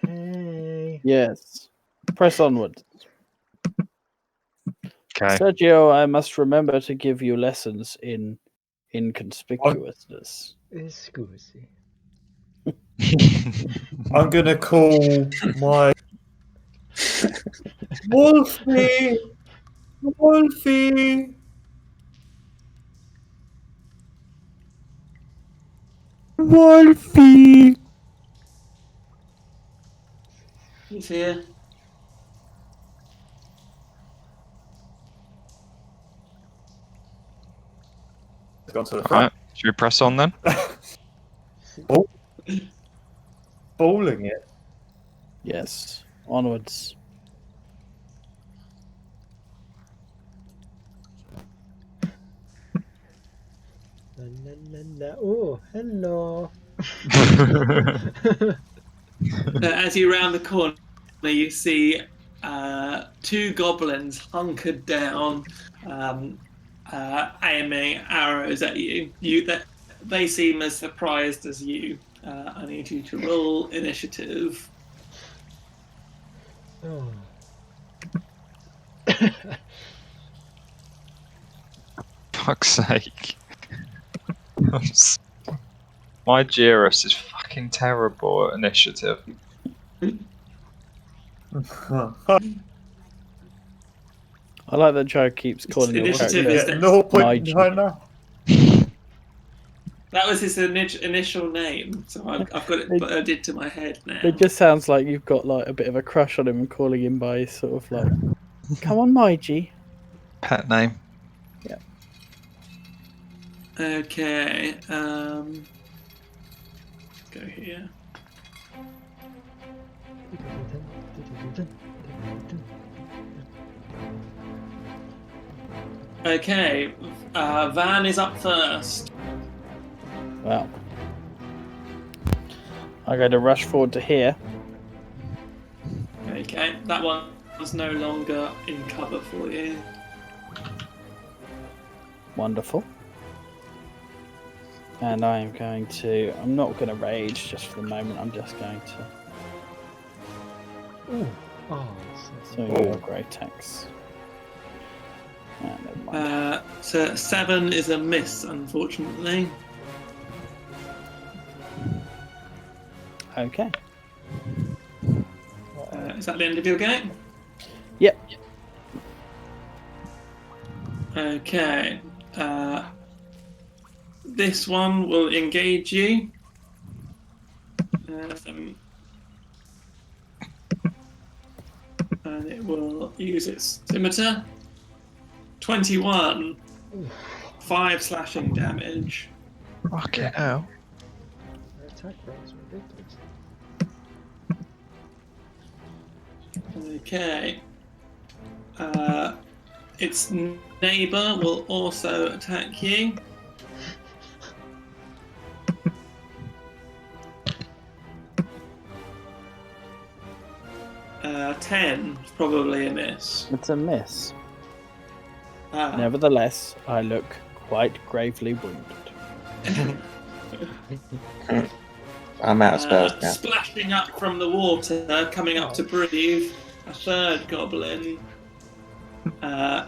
Hey. Yes. Press onward. Okay. Sergio, I must remember to give you lessons in inconspicuousness. Scusi. I'm going to call my... Wolfie! Wolfie! Wolfie! He's here. It's gone to the front. Alright, should we press on then? Bowling it. Yes. Onwards. La, la, la, la. Oh, hello. As you round the corner, you see 2 goblins hunkered down, aiming arrows at you. they seem as surprised as you. I need you to roll initiative. Oh. Fuck's sake. My Girus is fucking terrible at initiative. I like that Joe keeps calling your Initiative character. is No My point. G. No. That was his initial name, so I've got it added to my head now. It just sounds like you've got like a bit of a crush on him and calling him by his sort of like, come on, my G. Pet name. Okay. Go here. Okay. Van is up first. Well, I'm going to rush forward to here. Okay, that one is no longer in cover for you. Wonderful. And I am going to... I'm not going to rage just for the moment. I'm just going to... Ooh. Oh, So your grey text. Never mind. So 7 is a miss, unfortunately. Okay. Is that the end of your game? Yep. Okay. This one will engage you. And it will use its scimitar. 21. 5 slashing damage. Fucking hell. their attack rolls are ridiculous. Okay. Its neighbour will also attack you. Uh, 10 is probably a miss. It's a miss. Ah. Nevertheless, I look quite gravely wounded. I'm out of spells now. Splashing up from the water, coming up to breathe, a third goblin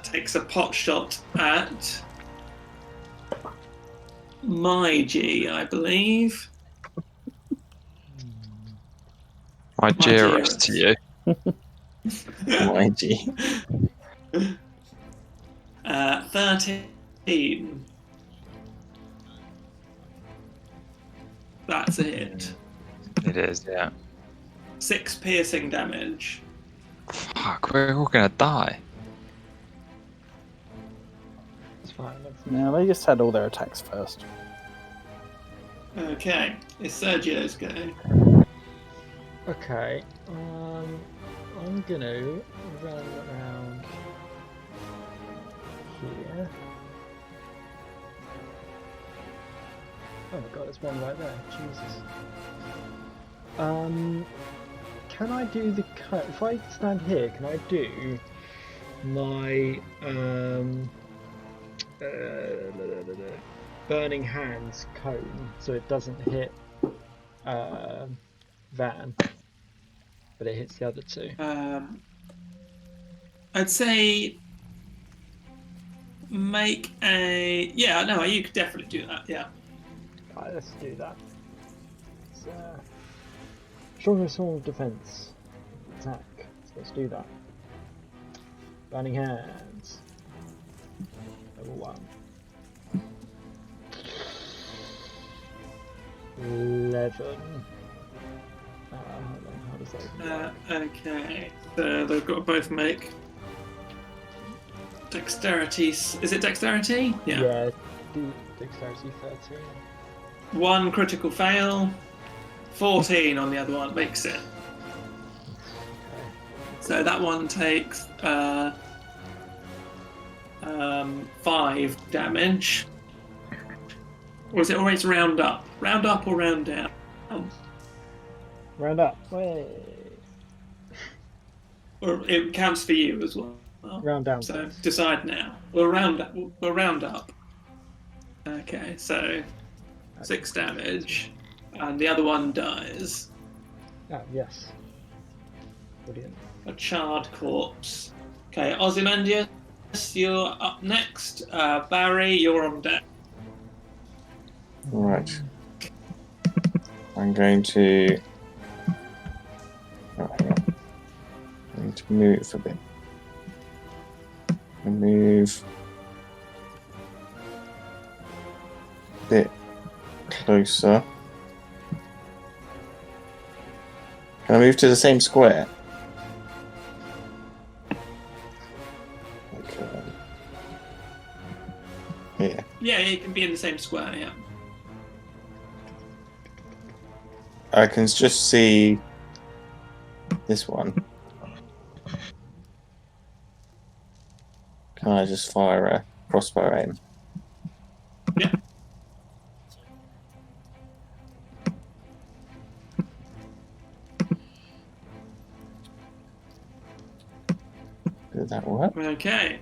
takes a pot shot at Maiji, I believe. My Girus to you. My G. 13. That's a hit. It is, yeah. 6 piercing damage. Fuck, we're all gonna die. It's fine. That's Now, they just had all their attacks first. Okay, it's Sergio's go. Okay. I'm gonna run around here. Oh my god, there's one right there. Jesus. Can I do the cut? If I stand here, can I do my burning hands cone so it doesn't hit Van, but it hits the other two? I'd say make a... Yeah, no, you could definitely do that, yeah. Alright, let's do that. It's, stronger sword defense attack. So let's do that. Burning hands. Level 1. 11. Hold on, how does that Okay, so they've got to both make dexterity. Is it dexterity? Yeah, dexterity 13. 1 critical fail, 14 on the other one makes it. Okay. So that one takes 5 damage. Or is it always round up? Round up or round down? Round up. Way. Or it counts for you as well. Round down. So decide now. We'll round up. Okay, so 6 damage, and the other one dies. Ah, yes. Brilliant. A charred corpse. Okay, Ozymandias, you're up next. Barry, you're on deck. Right. I'm going to. Oh, hang on. I need to move a bit. Move a bit closer. Can I move to the same square? Okay. Yeah. Yeah, you can be in the same square, yeah. I can just see this one. Can I just fire a crossbow aim? Yeah. Did that work? Okay.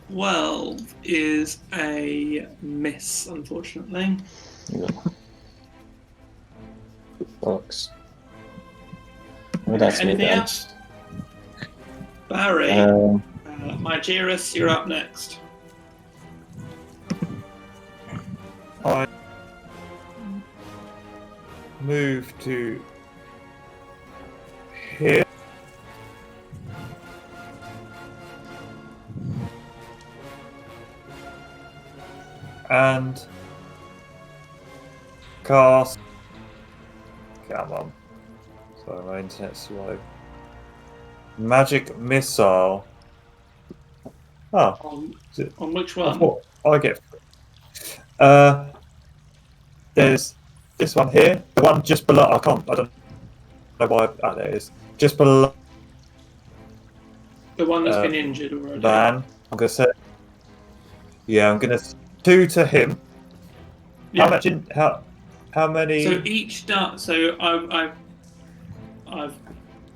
12 is a miss, unfortunately. Box. Well, that's me Anything done. else? Barry, Mygeris, you're up next. I move to here. And cast. Come on. Sorry, my internet's slow. Magic missile. Oh, On which I one? thought I get. There's this one here. The one just below. I don't know why. Oh, there it is. Just below. The one that's been injured already. Van. I'm gonna say. Yeah, I'm gonna 2 to him. Yeah. How much? How many? So each dart. So I've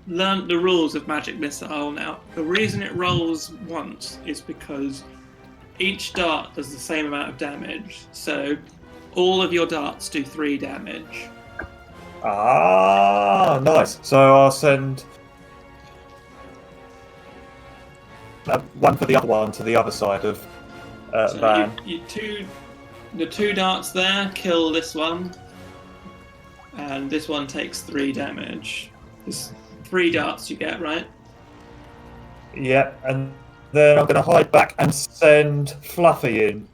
learnt the rules of magic missile now. The reason it rolls once is because each dart does the same amount of damage. So all of your darts do 3 damage. Ah, nice. So I'll send one for the other one to the other side of So Van. the 2 darts there kill this one, and this one takes 3 damage. There's 3 darts you get, right? Yeah, and then I'm going to hide back and send Fluffy in.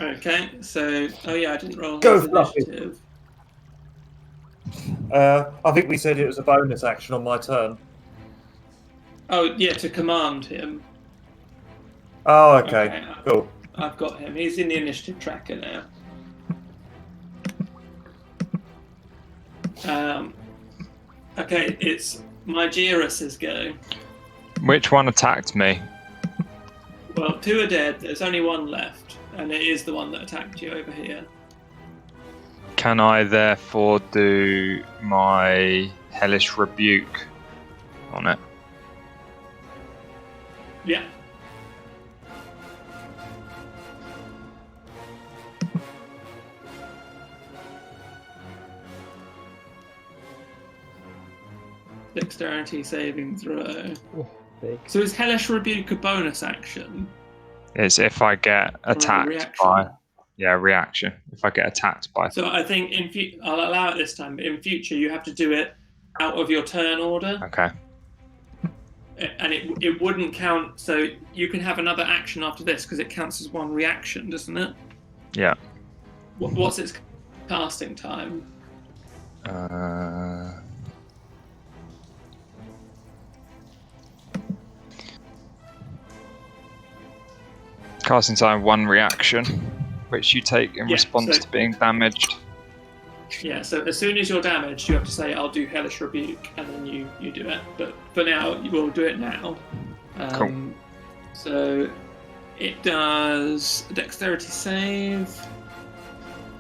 Okay, so I didn't roll Go, his Fluffy. initiative. I think we said it was a bonus action on my turn. Oh yeah, to command him. Oh, okay. Okay. Cool. I've got him. He's in the initiative tracker now. Okay, it's Mygeris' go. Which one attacked me? Well, 2 are dead. There's only 1 left, and it is the one that attacked you over here. Can I therefore do my hellish rebuke on it? Yeah. Dexterity saving throw. Oh, big. So is Hellish Rebuke a bonus action? It's if I get Or a attacked reaction? by reaction. If I get attacked by So I think I'll allow it this time, but in future you have to do it out of your turn order, okay. and it wouldn't count. So you can have another action after this because it counts as 1 reaction, doesn't it? Yeah. What's its casting time? Casting time 1 reaction, which you take in Yeah, response so- to being damaged. Yeah, so as soon as you're damaged, you have to say, I'll do Hellish Rebuke, and then you do it. But for now, we'll do it now. Cool. So it does a dexterity save.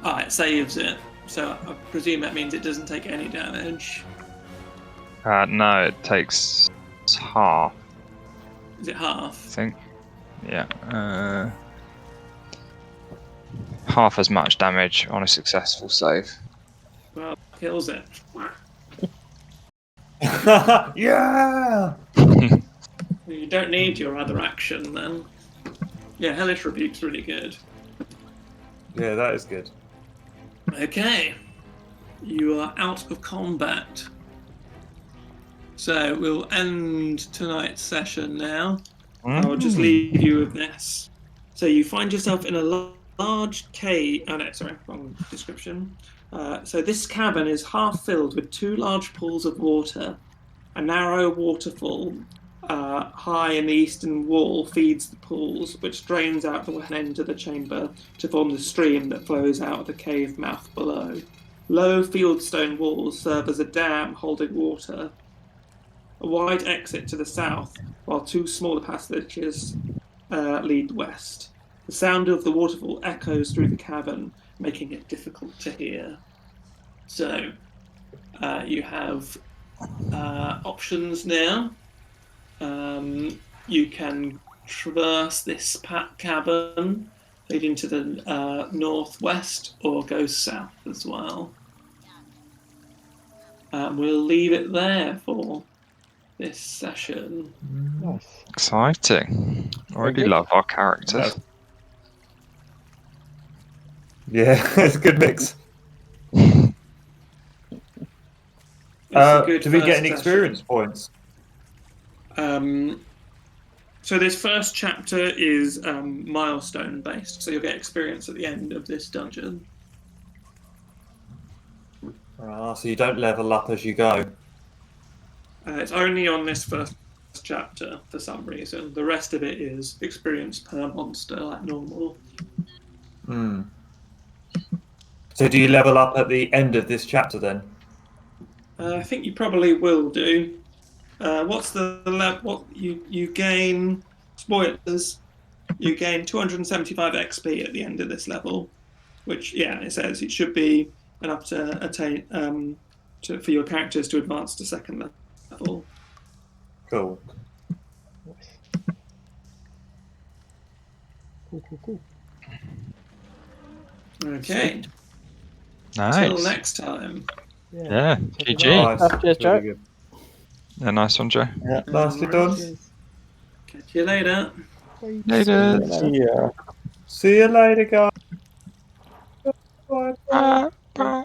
It saves it. So I presume that means it doesn't take any damage. No, it takes half, Is it half? I think. Yeah. half as much damage on a successful save. Well, kills it. Yeah. You don't need your other action then. Yeah, Hellish Rebuke's really good. Yeah, that is good. Okay. You are out of combat. So we'll end tonight's session now. I'll just leave you with this. So you find yourself in a large cave. Oh no, sorry, wrong description. So this cavern is half filled with 2 large pools of water. A narrow waterfall high in the eastern wall feeds the pools, which drains out the one end of the chamber to form the stream that flows out of the cave mouth below. Low fieldstone walls serve as a dam holding water. A wide exit to the south, while 2 smaller passages lead west. The sound of the waterfall echoes through the cavern, making it difficult to hear. So, you have options now. You can traverse this cavern leading to the northwest, or go south as well. We'll leave it there for this session. Nice. Exciting. Already good. love our characters. Yeah, it's a good mix. It's a good Do we get first any session. experience points? So this first chapter is milestone based, so you'll get experience at the end of this dungeon. So you don't level up as you go. It's only on this first chapter for some reason. The rest of it is experience per monster, like normal. So do you level up at the end of this chapter then? I think you probably will do. What's the level? What you gain? Spoilers. You gain 275 XP at the end of this level, which it says it should be enough to attain for your characters to advance to second level. Cool. Cool. Okay. Nice. Till next time. Yeah. Check it GG. out. Nice. Cheers, Joe. Really good. Yeah, nice one, Joe. Nicely done. Cheers. Catch you later. Bye. Later. Yeah. See you later, guys. Bye. Bye.